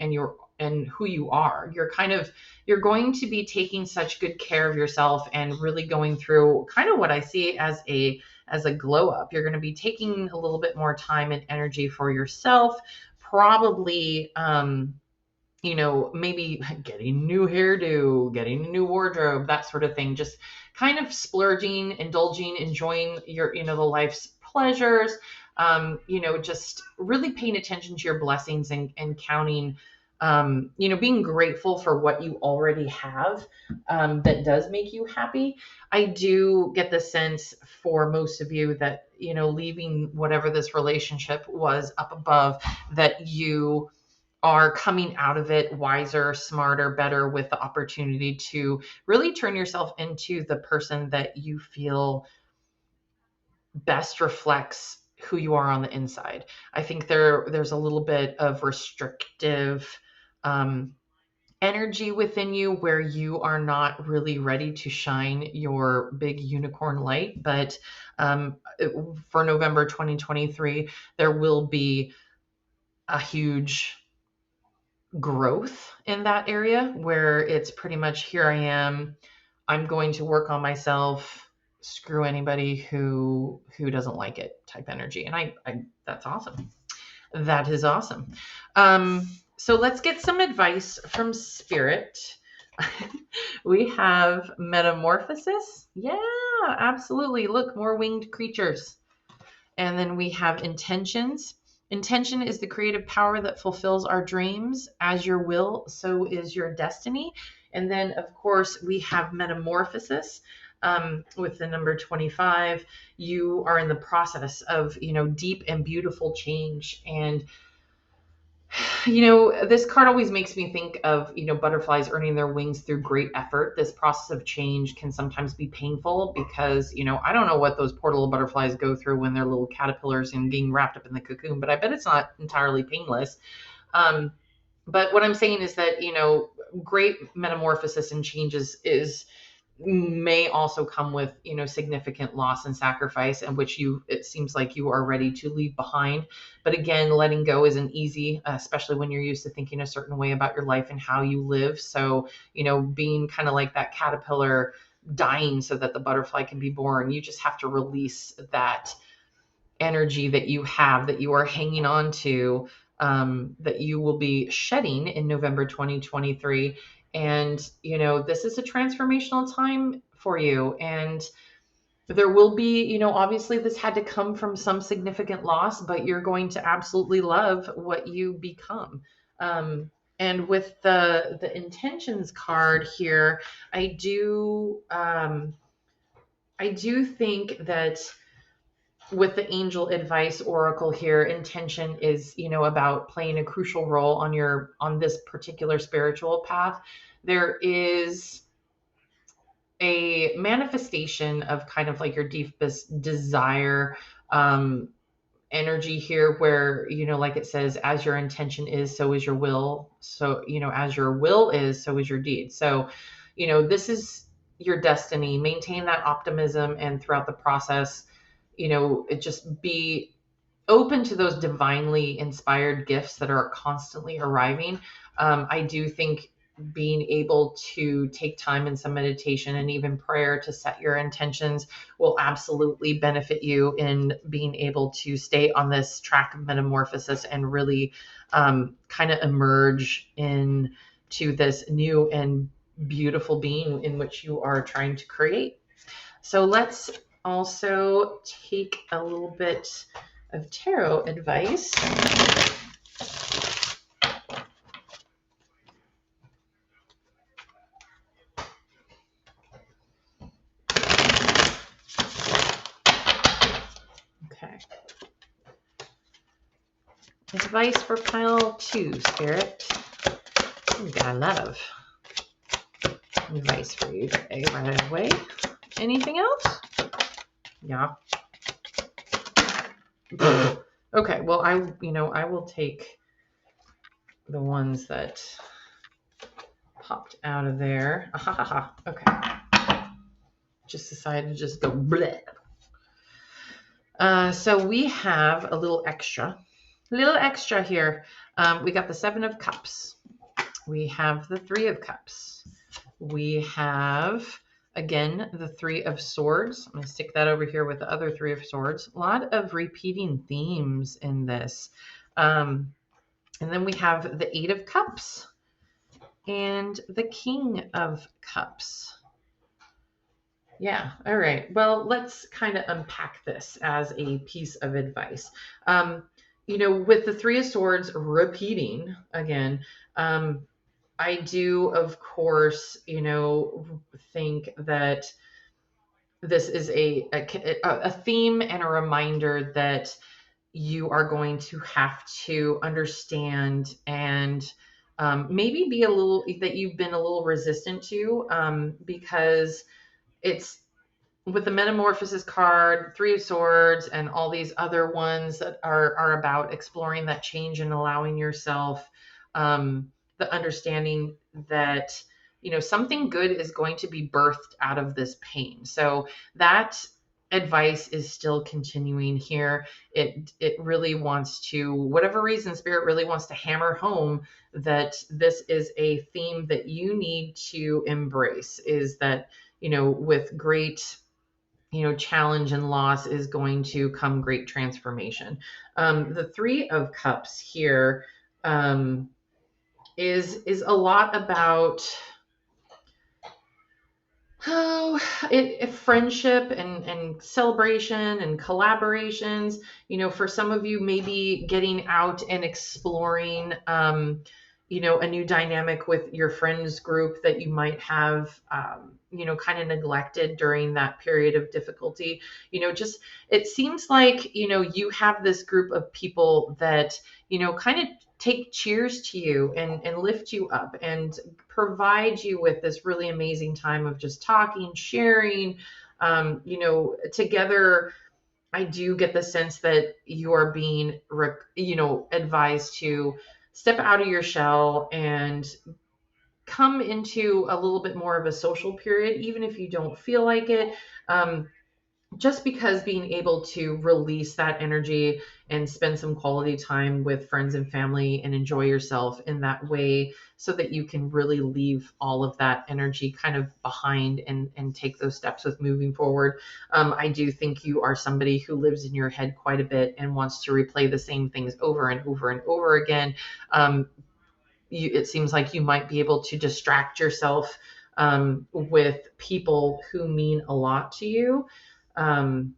and who you are. You're going to be taking such good care of yourself and really going through kind of what I see as a glow up. You're going to be taking a little bit more time and energy for yourself, probably, maybe getting new hairdo, getting a new wardrobe, that sort of thing. Just kind of splurging, indulging, enjoying the life's pleasures. Just really paying attention to your blessings, and counting, being grateful for what you already have, that does make you happy. I do get the sense for most of you that, leaving whatever this relationship was up above, that you are coming out of it wiser, smarter, better, with the opportunity to really turn yourself into the person that you feel best reflects who you are on the inside. I think there's a little bit of restrictive energy within you, where you are not really ready to shine your big unicorn light. But for November 2023, there will be a huge growth in that area, where it's pretty much, here I am, I'm going to work on myself, screw anybody who doesn't like it type energy. And I that's awesome. That is awesome. So let's get some advice from Spirit. We have Metamorphosis. Yeah, absolutely. Look, more winged creatures. And then we have Intentions. Intention is the creative power that fulfills our dreams. As your will, so is your destiny. And then, of course, we have Metamorphosis. With the number 25, you are in the process of, deep and beautiful change. And this card always makes me think of, butterflies earning their wings through great effort. This process of change can sometimes be painful because, I don't know what those poor little butterflies go through when they're little caterpillars and getting wrapped up in the cocoon, but I bet it's not entirely painless. But what I'm saying is that, great metamorphosis and changes may also come with, significant loss and sacrifice, and which it seems like you are ready to leave behind. But again, letting go isn't easy, especially when you're used to thinking a certain way about your life and how you live. So, being kind of like that caterpillar dying so that the butterfly can be born, you just have to release that energy that you have, that you are hanging on to, that you will be shedding in November 2023. And, this is a transformational time for you. And there will be, obviously this had to come from some significant loss, but you're going to absolutely love what you become. And with the Intentions card here, I do think that with the angel advice oracle here, intention is, about playing a crucial role on this particular spiritual path. There is a manifestation of kind of like your deepest desire, um, energy here, where, like it says, as your intention is, so is your will. So, as your will is, so is your deed. So, this is your destiny. Maintain that optimism, and throughout the process, it just be open to those divinely inspired gifts that are constantly arriving. I do think being able to take time in some meditation and even prayer to set your intentions will absolutely benefit you in being able to stay on this track of metamorphosis and really kind of emerge into this new and beautiful being in which you are trying to create. So let's also take a little bit of tarot advice. Okay. Advice for pile 2, Spirit. We got a lot of advice for you today right away. Anything else? Yeah. Okay, well, I will take the ones that popped out of there. Okay. Just decided to just go bleh. So we have a little extra here. We got the 7 of Cups. We have the 3 of Cups. We have, again, the 3 of Swords. I'm going to stick that over here with the other 3 of Swords. A lot of repeating themes in this. And then we have the 8 of Cups and the King of Cups. Yeah. All right. Well, let's kind of unpack this as a piece of advice. With the 3 of Swords repeating again, I do, of course, think that this is a theme and a reminder that you are going to have to understand and maybe be that you've been a little resistant to, because it's with the Metamorphosis card, 3 of Swords, and all these other ones that are about exploring that change and allowing yourself the understanding that, something good is going to be birthed out of this pain. So that advice is still continuing here. It really wants to, whatever reason, Spirit really wants to hammer home that this is a theme that you need to embrace, is that, with great, challenge and loss is going to come great transformation. The 3 of Cups here is a lot about friendship and celebration and collaborations. For some of you, maybe getting out and exploring a new dynamic with your friends group that you might have kind of neglected during that period of difficulty. Just, it seems like you have this group of people that kind of take cheers to you and lift you up and provide you with this really amazing time of just talking, sharing, together. I do get the sense that you are being, advised to step out of your shell and come into a little bit more of a social period, even if you don't feel like it. Just because being able to release that energy and spend some quality time with friends and family and enjoy yourself in that way, so that you can really leave all of that energy kind of behind and take those steps with moving forward. I do think you are somebody who lives in your head quite a bit and wants to replay the same things over and over and over again. It seems like you might be able to distract yourself with people who mean a lot to you. And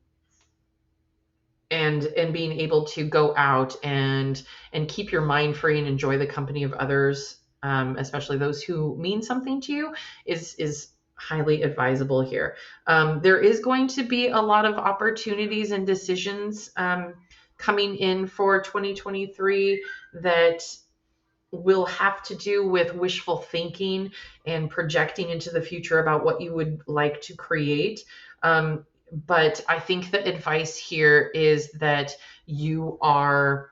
being able to go out and keep your mind free and enjoy the company of others, especially those who mean something to you, is highly advisable here. There is going to be a lot of opportunities and decisions coming in for 2023 that will have to do with wishful thinking and projecting into the future about what you would like to create. But I think the advice here is that you are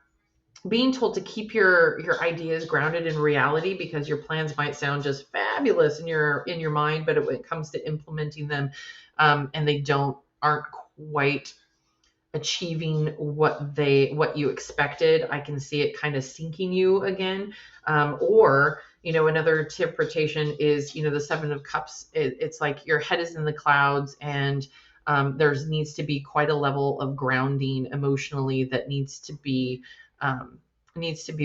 being told to keep your ideas grounded in reality, because your plans might sound just fabulous in your mind, but when it comes to implementing them, and they aren't quite achieving what you expected, I can see it kind of sinking you again. Or another interpretation is the Seven of Cups. It's like your head is in the clouds, and there's needs to be quite a level of grounding emotionally that needs to be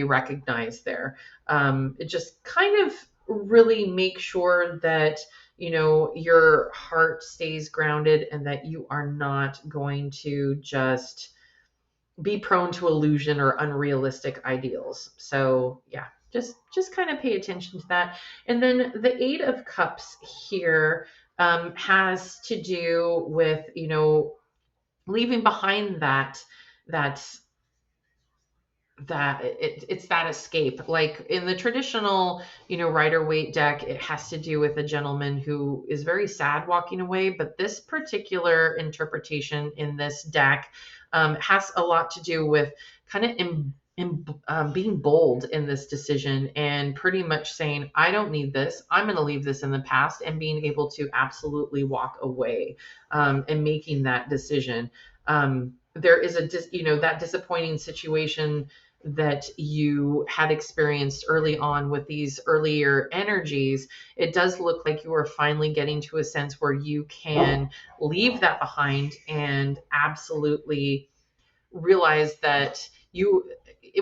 recognized there. It just kind of really make sure that your heart stays grounded, and that you are not going to just be prone to illusion or unrealistic ideals. So yeah, just kind of pay attention to that. And then the Eight of Cups here has to do with leaving behind that it's that escape. Like in the traditional Rider-Waite deck, it has to do with a gentleman who is very sad walking away, but this particular interpretation in this deck has a lot to do with kind of being bold in this decision, and pretty much saying, I don't need this, I'm going to leave this in the past, and being able to absolutely walk away, and making that decision. There is that disappointing situation that you had experienced early on with these earlier energies. It does look like you are finally getting to a sense where you can leave that behind and absolutely realize that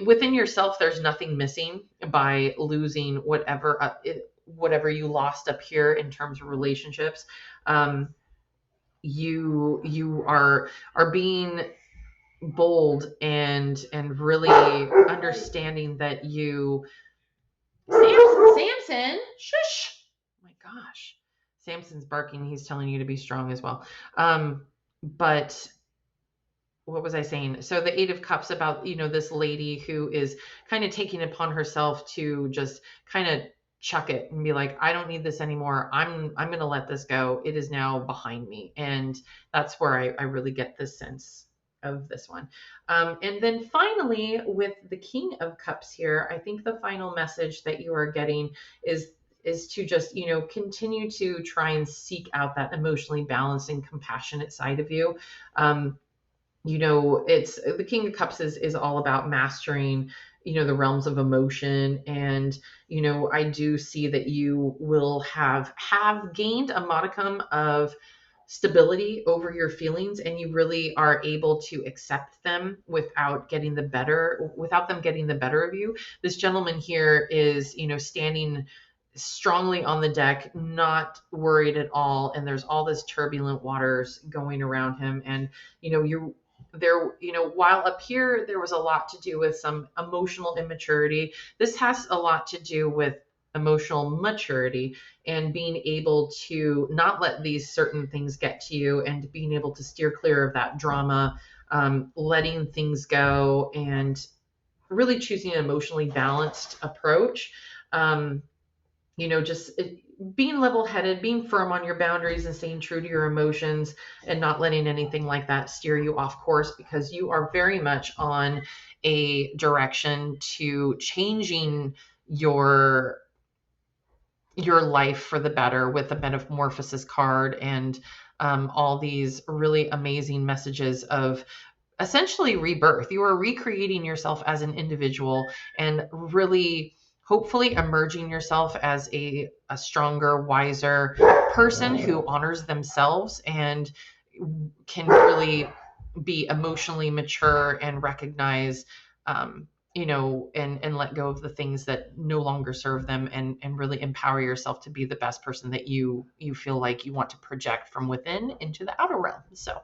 within yourself, there's nothing missing by losing whatever you lost up here in terms of relationships. You are being bold and really understanding that Samson, shush, oh my gosh, Samson's barking, he's telling you to be strong as well. But what was I saying? So the Eight of Cups about this lady who is kind of taking it upon herself to just kind of chuck it and be like, I don't need this anymore, I'm going to let this go, it is now behind me. And that's where I really get this sense of this one. And then finally, with the King of Cups here, I think the final message that you are getting is to just continue to try and seek out that emotionally balanced and compassionate side of you. It's the King of Cups is all about mastering the realms of emotion. And I do see that you will have gained a modicum of stability over your feelings, and you really are able to accept them without them getting the better of you. This gentleman here is standing strongly on the deck, not worried at all, and there's all this turbulent waters going around him. And while up here there was a lot to do with some emotional immaturity, this has a lot to do with emotional maturity and being able to not let these certain things get to you, and being able to steer clear of that drama, letting things go, and really choosing an emotionally balanced approach. Just being level-headed, being firm on your boundaries, and staying true to your emotions, and not letting anything like that steer you off course, because you are very much on a direction to changing your life for the better with the Metamorphosis card, and all these really amazing messages of essentially rebirth. You are recreating yourself as an individual, and really hopefully emerging yourself as a stronger, wiser person who honors themselves and can really be emotionally mature and recognize and let go of the things that no longer serve them, and really empower yourself to be the best person that you feel like you want to project from within into the outer realm. So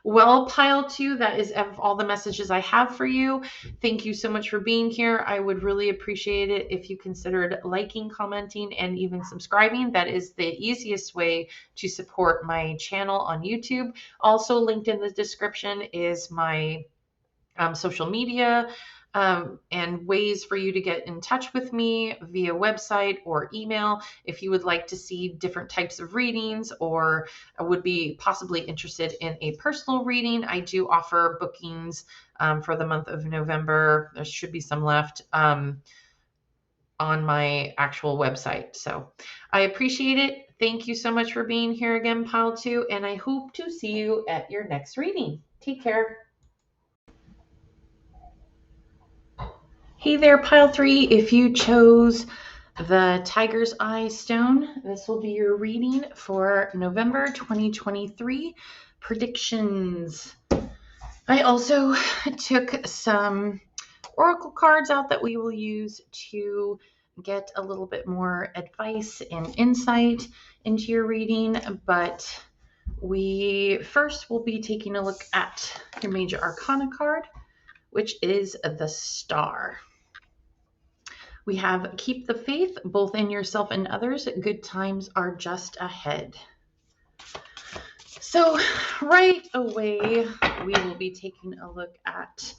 Well, pile two, that is all the messages I have for you. Thank you so much for being here. I would really appreciate it if you considered liking, commenting, and even subscribing. That is the easiest way to support my channel on YouTube. Also, linked in the description is my social media, and ways for you to get in touch with me via website or email if you would like to see different types of readings or would be possibly interested in a personal reading. I do offer bookings for the month of November. There should be some left on my actual website. So I appreciate it. Thank you so much for being here again, Pile 2, and I hope to see you at your next reading. Take care. Hey there, Pile 3. If you chose the Tiger's Eye Stone, this will be your reading for November 2023 predictions. I also took some oracle cards out that we will use to get a little bit more advice and insight into your reading, but we first will be taking a look at your Major Arcana card, which is the Star. We have keep the faith both in yourself and others. Good times are just ahead. So right away, we will be taking a look at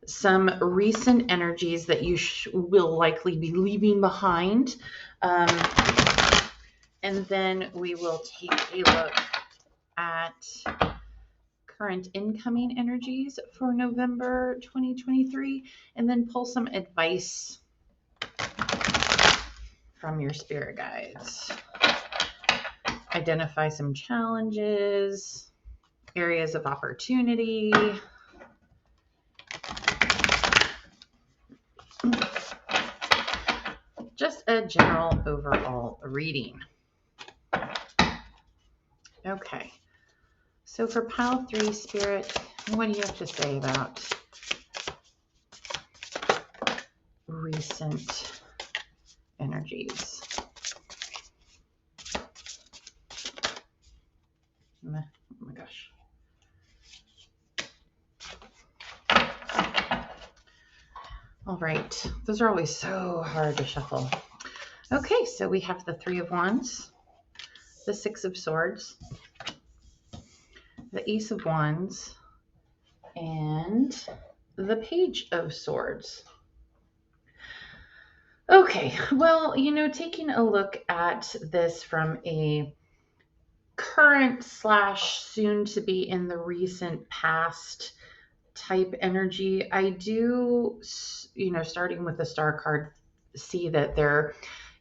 some recent energies that you will likely be leaving behind. And then we will take a look at current incoming energies for November 2023, and then pull some advice from your spirit guides. Identify some challenges, areas of opportunity. Just a general overall reading. Okay, so for Pile 3 Spirit, what do you have to say about recent energies? Oh my gosh. All right, those are always so hard to shuffle. Okay, so we have the Three of Wands, the Six of Swords, the Ace of Wands, and the Page of Swords. Okay, well, taking a look at this from a current / soon to be in the recent past type energy, I do, starting with the Star card, see that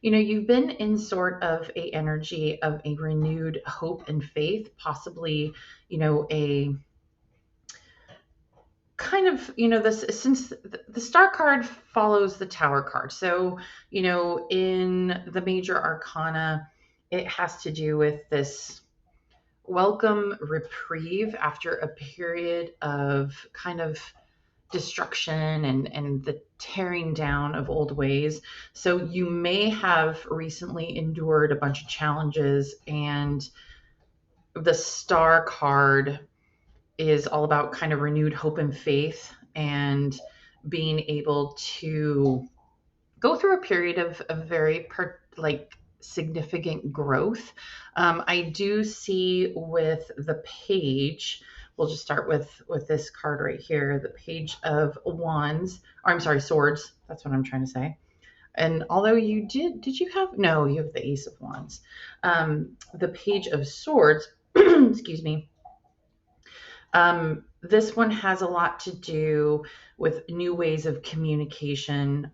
you've been in sort of a energy of a renewed hope and faith, possibly, a kind of, this, since the Star card follows the Tower card. So, in the Major Arcana, it has to do with this welcome reprieve after a period of kind of destruction and the tearing down of old ways. So you may have recently endured a bunch of challenges, and the Star card is all about kind of renewed hope and faith and being able to go through a period of very significant growth. I do see with the Page, we'll just start with this card right here, the Page of Wands, or I'm sorry, Swords. That's what I'm trying to say. And although you did you have, no, you have the Ace of Wands. The Page of Swords, excuse me. This one has a lot to do with new ways of communication,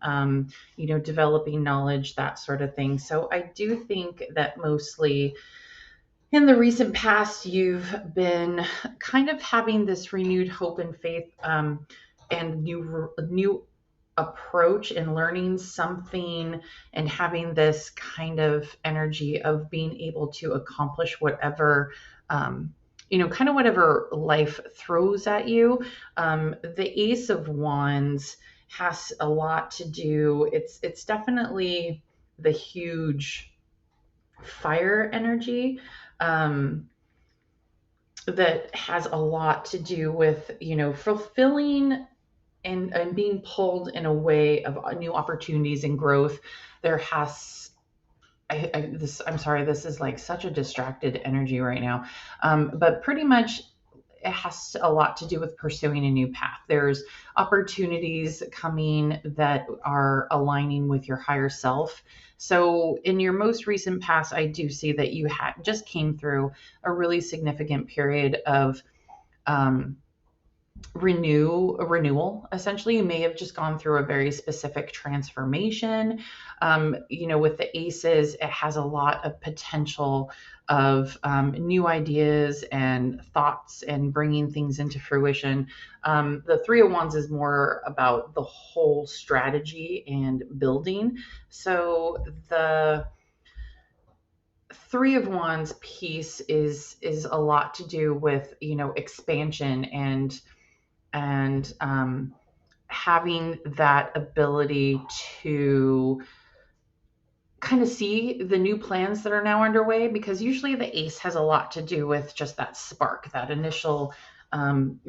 developing knowledge, that sort of thing. So I do think that mostly in the recent past, you've been kind of having this renewed hope and faith, and new approach in learning something and having this kind of energy of being able to accomplish whatever, kind of whatever life throws at you. The Ace of Wands has a lot to do. It's definitely the huge fire energy. that has a lot to do with, fulfilling and being pulled in a way of new opportunities and growth. There has I'm sorry, this is like such a distracted energy right now. But pretty much it has a lot to do with pursuing a new path. There's opportunities coming that are aligning with your higher self. So in your most recent past, I do see that you had just came through a really significant period of um, renewal. Essentially, you may have just gone through a very specific transformation. With the aces, it has a lot of potential of new ideas and thoughts and bringing things into fruition. The three of wands is more about the whole strategy and building. So the three of wands piece is a lot to do with expansion and having that ability to kind of see the new plans that are now underway, because usually the ace has a lot to do with just that spark, that initial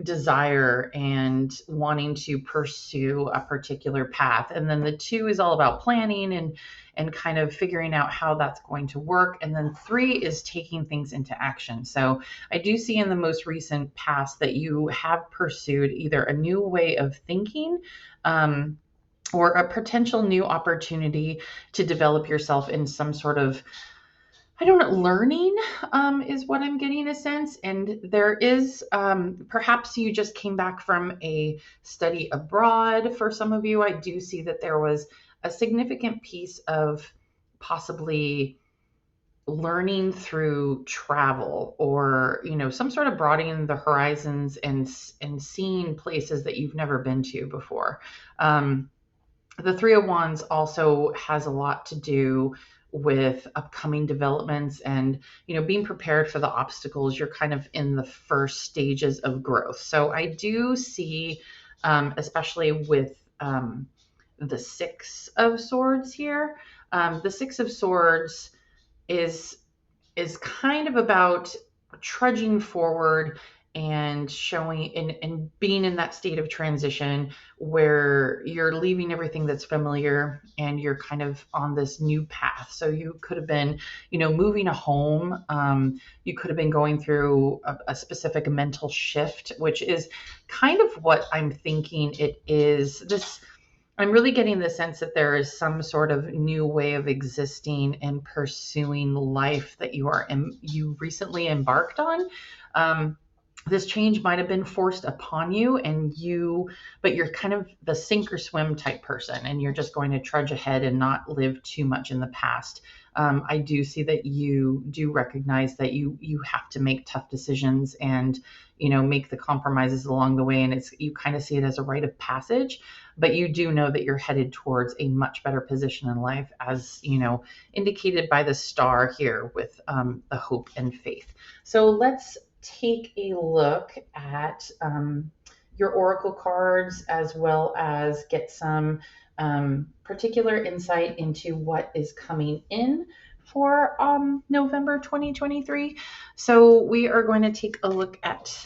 desire and wanting to pursue a particular path. And then the two is all about planning and kind of figuring out how that's going to work. And then three is taking things into action. So I do see in the most recent past that you have pursued either a new way of thinking, or a potential new opportunity to develop yourself in some sort of, I don't know, learning, is what I'm getting a sense. And there is, perhaps you just came back from a study abroad. For some of you, I do see that there was a significant piece of possibly learning through travel, or some sort of broadening the horizons and seeing places that you've never been to before. The Three of Wands also has a lot to do with upcoming developments and being prepared for the obstacles. You're kind of in the first stages of growth. So I do see, especially with the Six of Swords here, the Six of Swords is is kind of about trudging forward and showing and being in that state of transition where you're leaving everything that's familiar and you're kind of on this new path. So you could have been, moving a home. You could have been going through a specific mental shift, which is kind of what I'm thinking it is. I'm really getting the sense that there is some sort of new way of existing and pursuing life that you recently embarked on. This change might have been forced upon you, but you're kind of the sink or swim type person, and you're just going to trudge ahead and not live too much in the past. I do see that you do recognize that you have to make tough decisions and make the compromises along the way, and you kind of see it as a rite of passage. But you do know that you're headed towards a much better position in life, as indicated by the star here with the hope and faith. So let's take a look at your oracle cards, as well as get some particular insight into what is coming in for November 2023. So we are going to take a look at,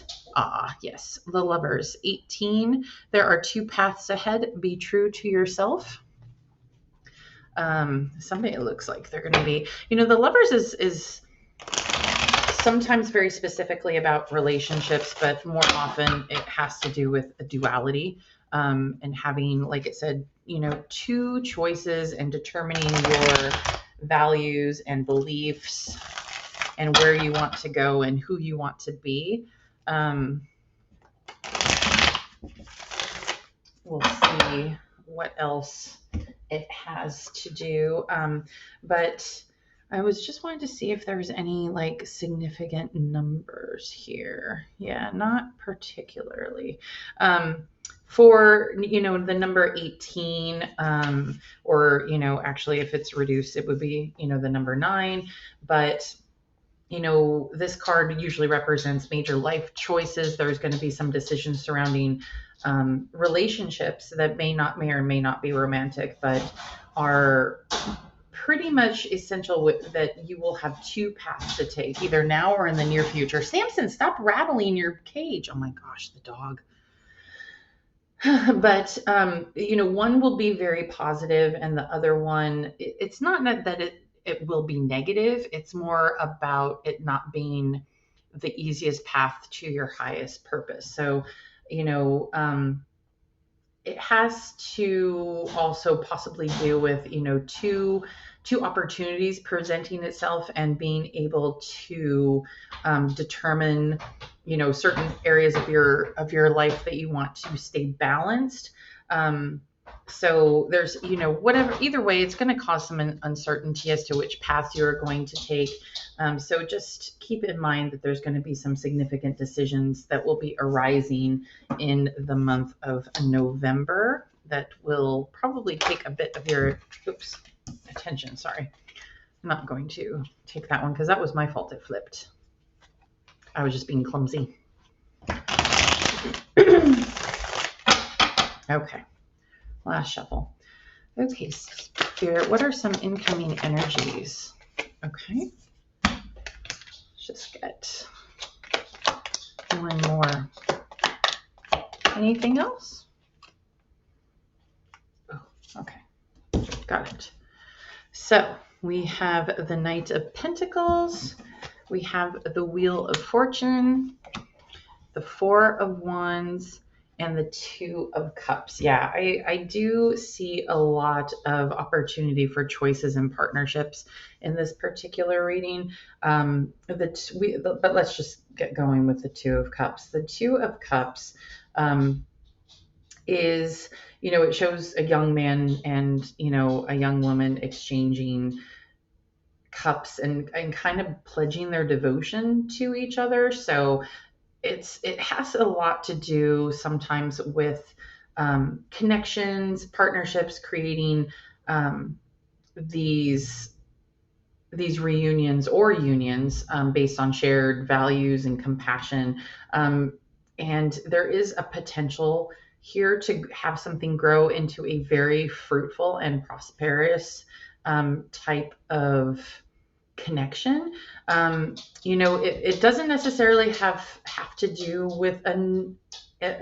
yes, the Lovers. 18, there are two paths ahead. Be true to yourself. Somebody, it looks like they're going to be, the Lovers is sometimes very specifically about relationships, but more often it has to do with a duality, and having, like it said, two choices and determining your values and beliefs and where you want to go and who you want to be. We'll see what else it has to do. But I was just wanting to see if there's any like significant numbers here. Yeah, not particularly. For, the number 18, or, actually if it's reduced, it would be, the number 9. But, this card usually represents major life choices. There's going to be some decisions surrounding relationships that may or may not be romantic, but are pretty much essential that you will have two paths to take, either now or in the near future. Samson, stop rattling your cage. Oh my gosh, the dog. But one will be very positive, and the other one, it's not that it will be negative. It's more about it not being the easiest path to your highest purpose. So, it has to also possibly do with two opportunities presenting itself and being able to determine certain areas of your life that you want to stay balanced. So there's whatever, either way, it's going to cause some uncertainty as to which path you're going to take. So just keep in mind that there's going to be some significant decisions that will be arising in the month of November that will probably take a bit of your attention. Sorry, I'm not going to take that one because that was my fault. It flipped. I was just being clumsy. Okay, last shuffle. Okay, Spirit, what are some incoming energies? Okay, let's just get one more. Anything else? Oh, okay, got it. So we have the Knight of Pentacles, we have the Wheel of Fortune, the Four of Wands, and the Two of Cups. Yeah, I do see a lot of opportunity for choices and partnerships in this particular reading. But let's just get going with the Two of Cups. The Two of Cups is, it shows a young man and, a young woman exchanging cups and kind of pledging their devotion to each other. So it has a lot to do sometimes with connections, partnerships, creating these reunions or unions based on shared values and compassion. And there is a potential here to have something grow into a very fruitful and prosperous type of connection. It doesn't necessarily have to do with a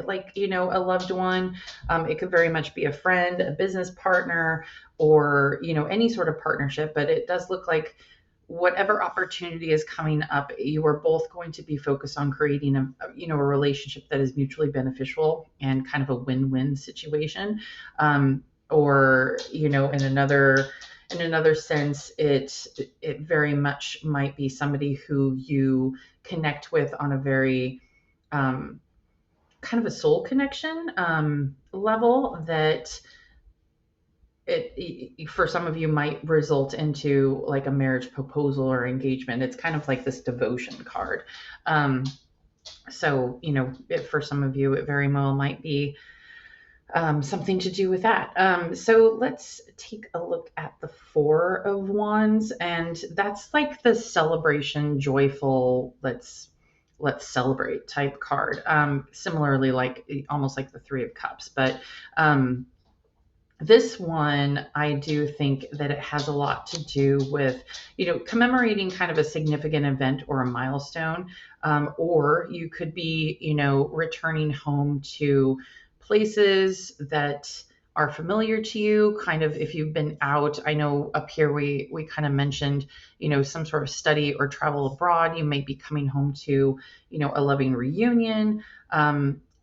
loved one. It could very much be a friend, a business partner, or any sort of partnership. But it does look like whatever opportunity is coming up, you are both going to be focused on creating a relationship that is mutually beneficial and kind of a win-win situation. Or in another sense, it very much might be somebody who you connect with on a very kind of a soul connection level that it for some of you might result into like a marriage proposal or engagement. It's kind of like this devotion card. So for some of you, it very well might be something to do with that. So let's take a look at the Four of Wands, and that's like the celebration, joyful, let's celebrate type card. Similarly, like almost like the Three of Cups, but this one, I do think that it has a lot to do with, commemorating kind of a significant event or a milestone, or you could be, returning home to places that are familiar to you. Kind of if you've been out, I know up here we kind of mentioned, some sort of study or travel abroad. You may be coming home to, a loving reunion.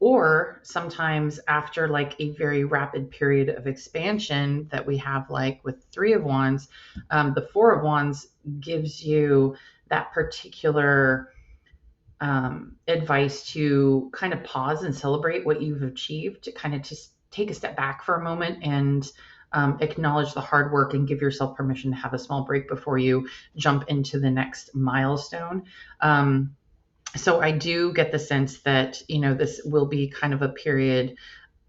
Or sometimes after like a very rapid period of expansion that we have, like with Three of Wands, the Four of Wands gives you that particular advice to kind of pause and celebrate what you've achieved, to kind of just take a step back for a moment and acknowledge the hard work and give yourself permission to have a small break before you jump into the next milestone. So I do get the sense that, this will be kind of a period,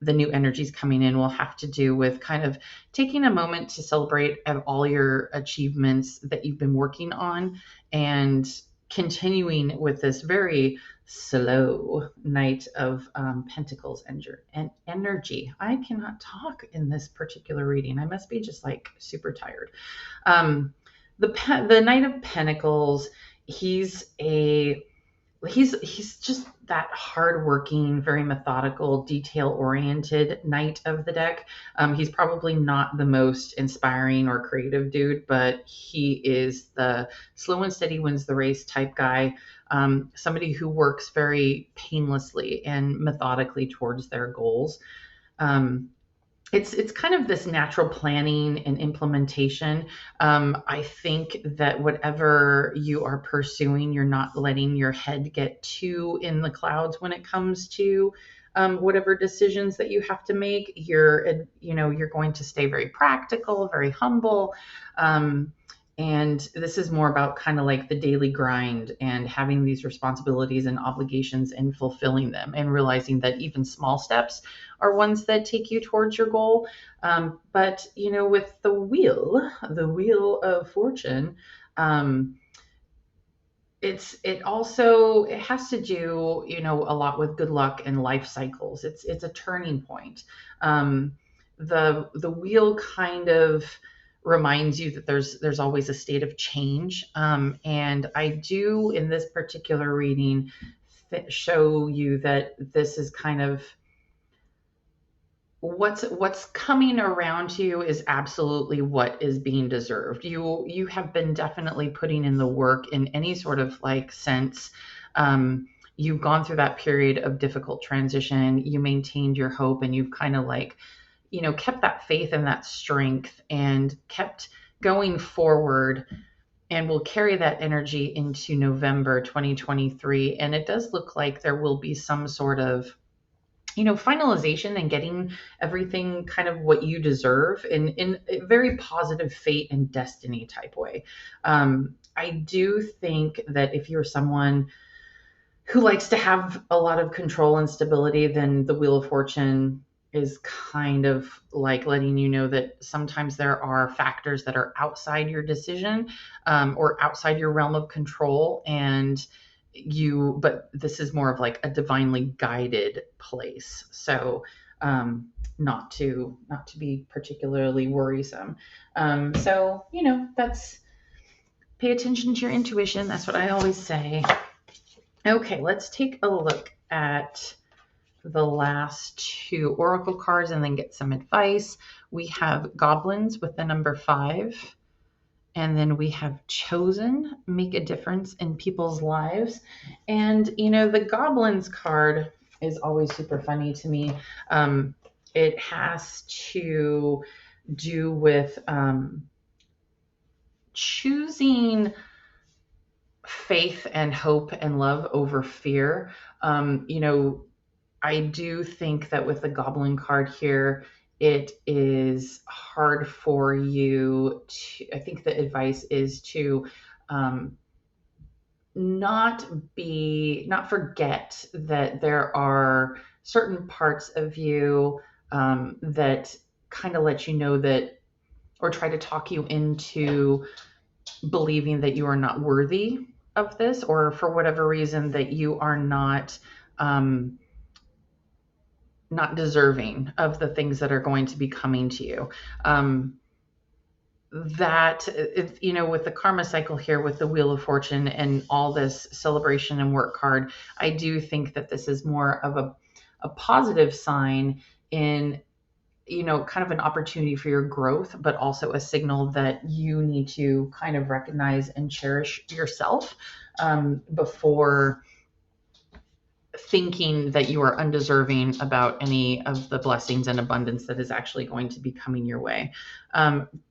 the new energies coming in will have to do with kind of taking a moment to celebrate all your achievements that you've been working on and continuing with this very slow Knight of Pentacles and energy. I cannot talk in this particular reading. I must be just like super tired. The Knight of Pentacles, he's just that hardworking, very methodical, detail-oriented knight of the deck. He's probably not the most inspiring or creative dude, but he is the slow and steady wins the race type guy. Somebody who works very painlessly and methodically towards their goals. It's kind of this natural planning and implementation. I think that whatever you are pursuing, you're not letting your head get too in the clouds when it comes to whatever decisions that you have to make. You're going to stay very practical, very humble. And this is more about kind of like the daily grind and having these responsibilities and obligations and fulfilling them and realizing that even small steps are ones that take you towards your goal. But, with the wheel of fortune, it has to do, a lot with good luck and life cycles. It's a turning point. The wheel kind of reminds you that there's always a state of change. And I do, in this particular reading, show you that this is kind of what's coming around you is absolutely what is being deserved. You have been definitely putting in the work in any sort of like sense. You've gone through that period of difficult transition. You maintained your hope, and you've kind of like, kept that faith and that strength and kept going forward, and will carry that energy into November 2023. And it does look like there will be some sort of, finalization and getting everything kind of what you deserve in a very positive fate and destiny type way. I do think that if you're someone who likes to have a lot of control and stability, then the Wheel of Fortune is kind of like letting you know that sometimes there are factors that are outside your decision, or outside your realm of control, but this is more of like a divinely guided place. So not to be particularly worrisome. So that's, pay attention to your intuition. That's what I always say. Okay, let's take a look at the last two oracle cards and then get some advice. We have Goblins with the number 5. And then we have Chosen, make a difference in people's lives. And, the Goblins card is always super funny to me. It has to do with choosing faith and hope and love over fear. I do think that with the Goblin card here, it is hard for you to, I think the advice is to not forget that there are certain parts of you that kind of let you know that, or try to talk you into believing that you are not worthy of this, or for whatever reason that you are not deserving of the things that are going to be coming to you. That, with the karma cycle here, with the Wheel of Fortune and all this celebration and work card, I do think that this is more of a positive sign in, kind of an opportunity for your growth, but also a signal that you need to kind of recognize and cherish yourself before thinking that you are undeserving about any of the blessings and abundance that is actually going to be coming your way.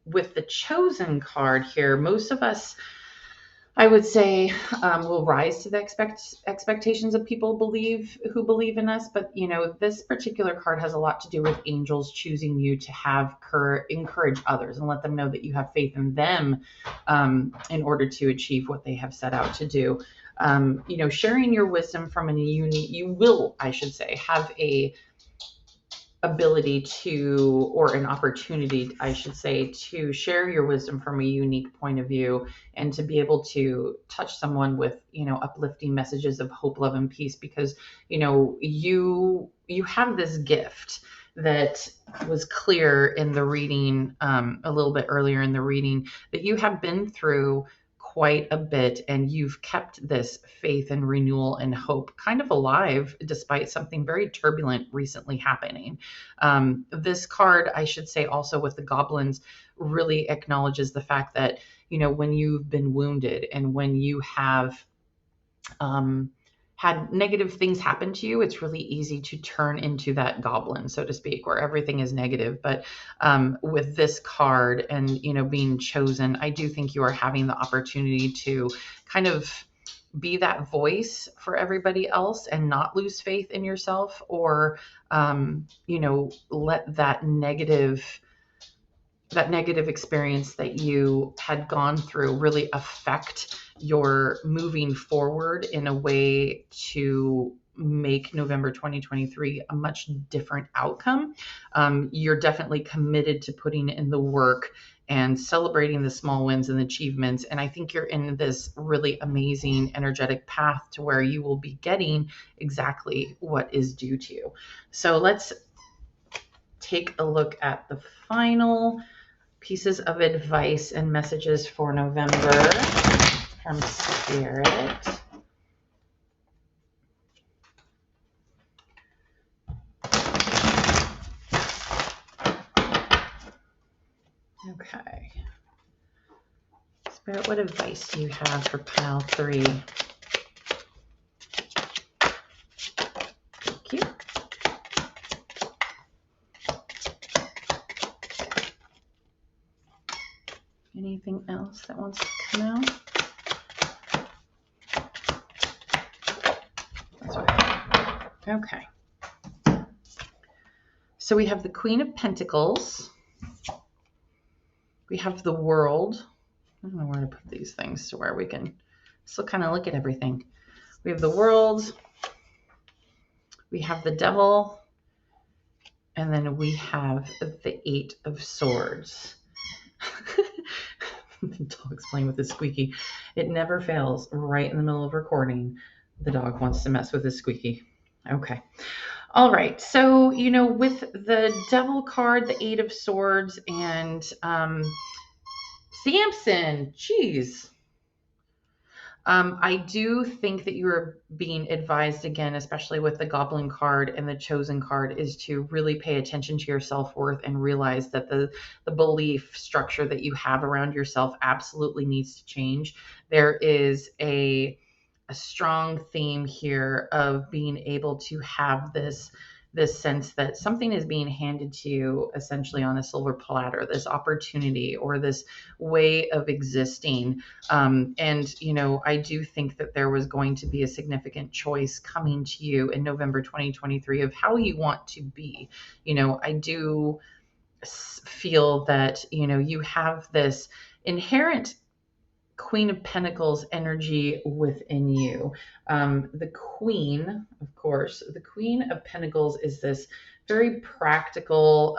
With the Chosen card here, most of us, I would say, will rise to the expectations of people who believe in us. But, this particular card has a lot to do with angels choosing you to encourage others and let them know that you have faith in them in order to achieve what they have set out to do. Sharing your wisdom from you will, I should say, have a ability to, or an opportunity, I should say, to share your wisdom from a unique point of view, and to be able to touch someone with, uplifting messages of hope, love, and peace, because, you have this gift that was clear in the reading, a little bit earlier in the reading, that you have been through quite a bit, and you've kept this faith and renewal and hope kind of alive despite something very turbulent recently happening. This card, I should say, also with the goblins, really acknowledges the fact that, when you've been wounded and when you have had negative things happen to you, it's really easy to turn into that goblin, so to speak, where everything is negative. But with this card and, being chosen, I do think you are having the opportunity to kind of be that voice for everybody else and not lose faith in yourself, or, let that negative experience that you had gone through really affect your moving forward in a way to make November 2023 a much different outcome. You're definitely committed to putting in the work and celebrating the small wins and achievements. And I think you're in this really amazing, energetic path to where you will be getting exactly what is due to you. So let's take a look at the final pieces of advice and messages for November from Spirit. Okay. Spirit, what advice do you have for pile 3? Thank you. Anything else that wants to come out? That's right. Okay. So we have the Queen of Pentacles. We have the World. I don't know where to put these things to where we can still kind of look at everything. We have the World. We have the Devil. And then we have the 8 of Swords. The dog's playing with his squeaky. It never fails. Right in the middle of recording, the dog wants to mess with his squeaky. Okay. All right. So, with the Devil card, the 8 of Swords, and Samson, geez. I do think that you're being advised again, especially with the Goblin card and the Chosen card, is to really pay attention to your self-worth and realize that the belief structure that you have around yourself absolutely needs to change. There is a strong theme here of being able to have this sense that something is being handed to you essentially on a silver platter, this opportunity or this way of existing. And, I do think that there was going to be a significant choice coming to you in November 2023 of how you want to be. I do feel that, you have this inherent Queen of Pentacles energy within you. The Queen, of course, the Queen of Pentacles is this very practical,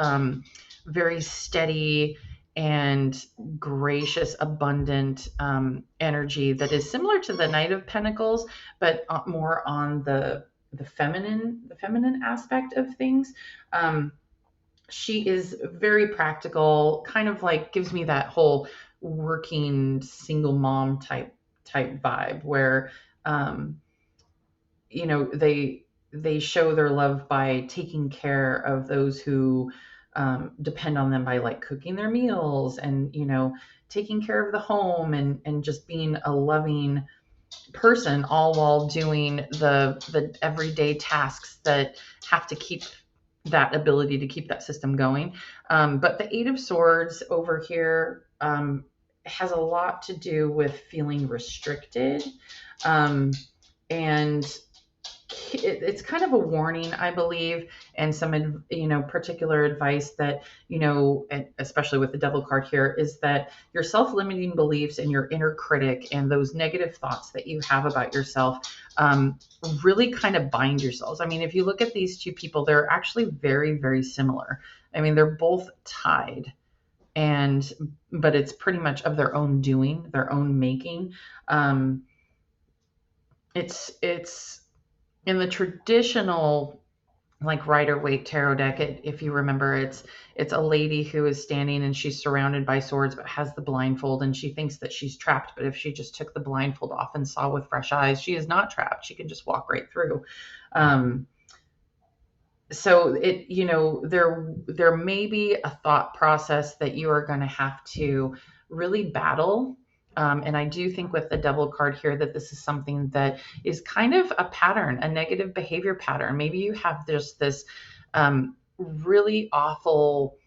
very steady and gracious, abundant energy that is similar to the Knight of Pentacles, but more on the feminine aspect of things. She is very practical, kind of like gives me that whole working single mom type vibe where they show their love by taking care of those who depend on them by like cooking their meals and taking care of the home and just being a loving person, all while doing the everyday tasks that have to keep that ability to keep that system going. But the 8 of Swords over here has a lot to do with feeling restricted and it's kind of a warning, I believe, and some particular advice that, and especially with the devil card here, is that your self-limiting beliefs and your inner critic and those negative thoughts that you have about yourself really kind of bind yourselves. I mean, if you look at these two people, they're actually very, very similar. I mean, they're both tied, and but it's pretty much of their own doing, their own making. Um, it's in the traditional like Rider-Waite tarot deck. If you remember, it's a lady who is standing and she's surrounded by swords but has the blindfold, and she thinks that she's trapped. But if she just took the blindfold off and saw with fresh eyes, she is not trapped. She can just walk right through. So there may be a thought process that you are going to have to really battle. And I do think with the devil card here that this is something that is kind of a pattern, a negative behavior pattern. Maybe you have this really awful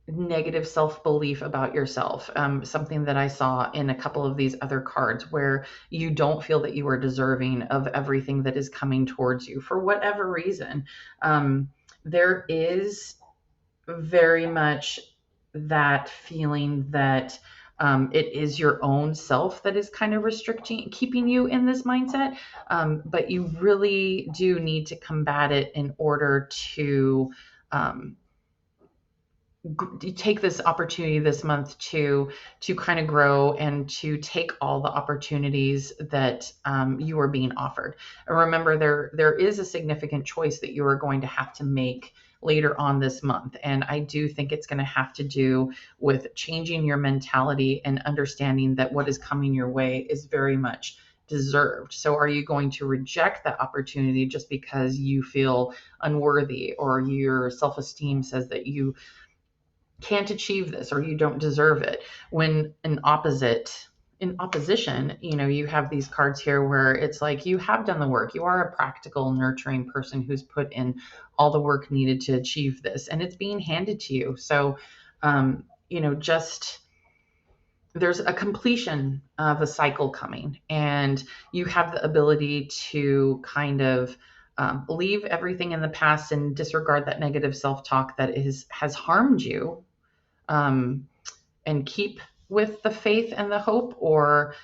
negative self-belief about yourself, something that I saw in a couple of these other cards, where you don't feel that you are deserving of everything that is coming towards you for whatever reason. There is very much that feeling that it is your own self that is kind of keeping you in this mindset. But you really do need to combat it in order to take this opportunity this month to kind of grow and to take all the opportunities that you are being offered. And remember, there is a significant choice that you are going to have to make later on this month. And I do think it's going to have to do with changing your mentality and understanding that what is coming your way is very much deserved. So are you going to reject that opportunity just because you feel unworthy, or your self-esteem says that you can't achieve this or you don't deserve it? When in opposition, you have these cards here where it's like you have done the work. You are a practical, nurturing person who's put in all the work needed to achieve this, and it's being handed to you. So just there's a completion of a cycle coming, and you have the ability to kind of leave everything in the past and disregard that negative self-talk that has harmed you, and keep with the faith and the hope, or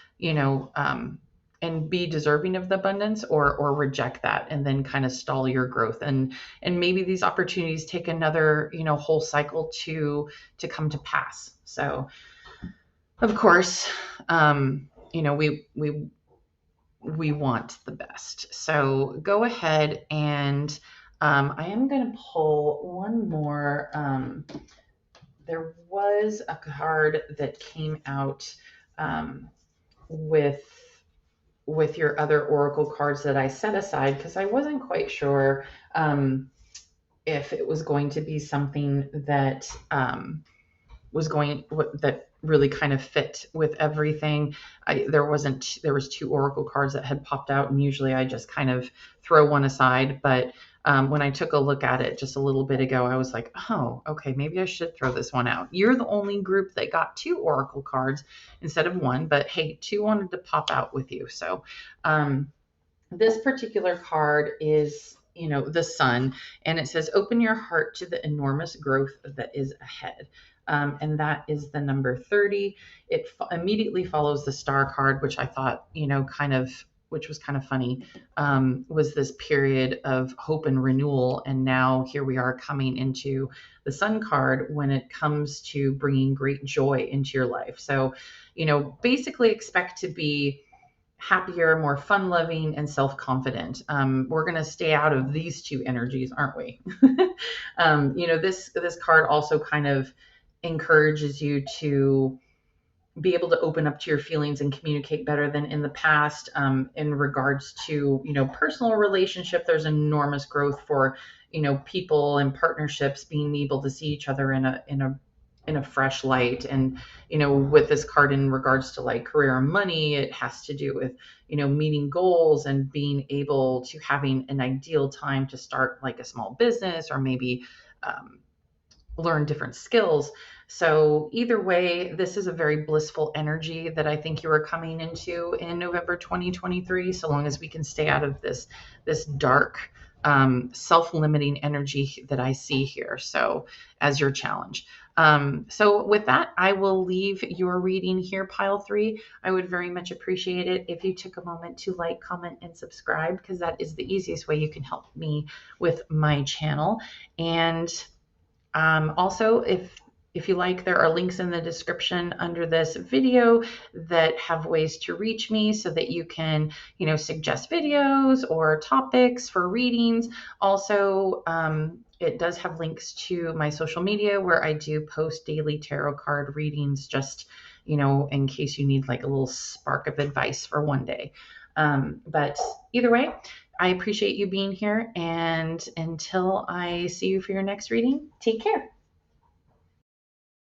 and be deserving of the abundance, or reject that and then kind of stall your growth. And maybe these opportunities take another whole cycle to come to pass. So of course, we want the best. So go ahead and I am going to pull one more. There was a card that came out with your other oracle cards that I set aside because I wasn't quite sure if it was going to be something that that really kind of fit with everything. There was two oracle cards that had popped out, and usually I just kind of throw one aside. But when I took a look at it just a little bit ago, I was like, oh, okay, maybe I should throw this one out. You're the only group that got two oracle cards instead of one, but hey, two wanted to pop out with you. So this particular card is the Sun, and it says, open your heart to the enormous growth that is ahead. And that is the number 30. It immediately follows the Star card, which I thought, which was kind of funny, was this period of hope and renewal. And now here we are coming into the Sun card when it comes to bringing great joy into your life. So, basically expect to be happier, more fun-loving, and self-confident. We're going to stay out of these two energies, aren't we? This card also kind of encourages you to be able to open up to your feelings and communicate better than in the past. In regards to personal relationship, there's enormous growth for people and partnerships being able to see each other in a fresh light. And with this card in regards to like career and money, it has to do with meeting goals and being able to having an ideal time to start like a small business, or maybe learn different skills. So either way, this is a very blissful energy that I think you are coming into in November 2023, so long as we can stay out of this dark, self-limiting energy that I see here. So as your challenge. So with that, I will leave your reading here, pile three. I would very much appreciate it if you took a moment to like, comment, and subscribe, because that is the easiest way you can help me with my channel. And also, if you like, there are links in the description under this video that have ways to reach me so that you can, suggest videos or topics for readings. Also, it does have links to my social media where I do post daily tarot card readings, just, in case you need like a little spark of advice for one day. But either way, I appreciate you being here. And until I see you for your next reading, take care.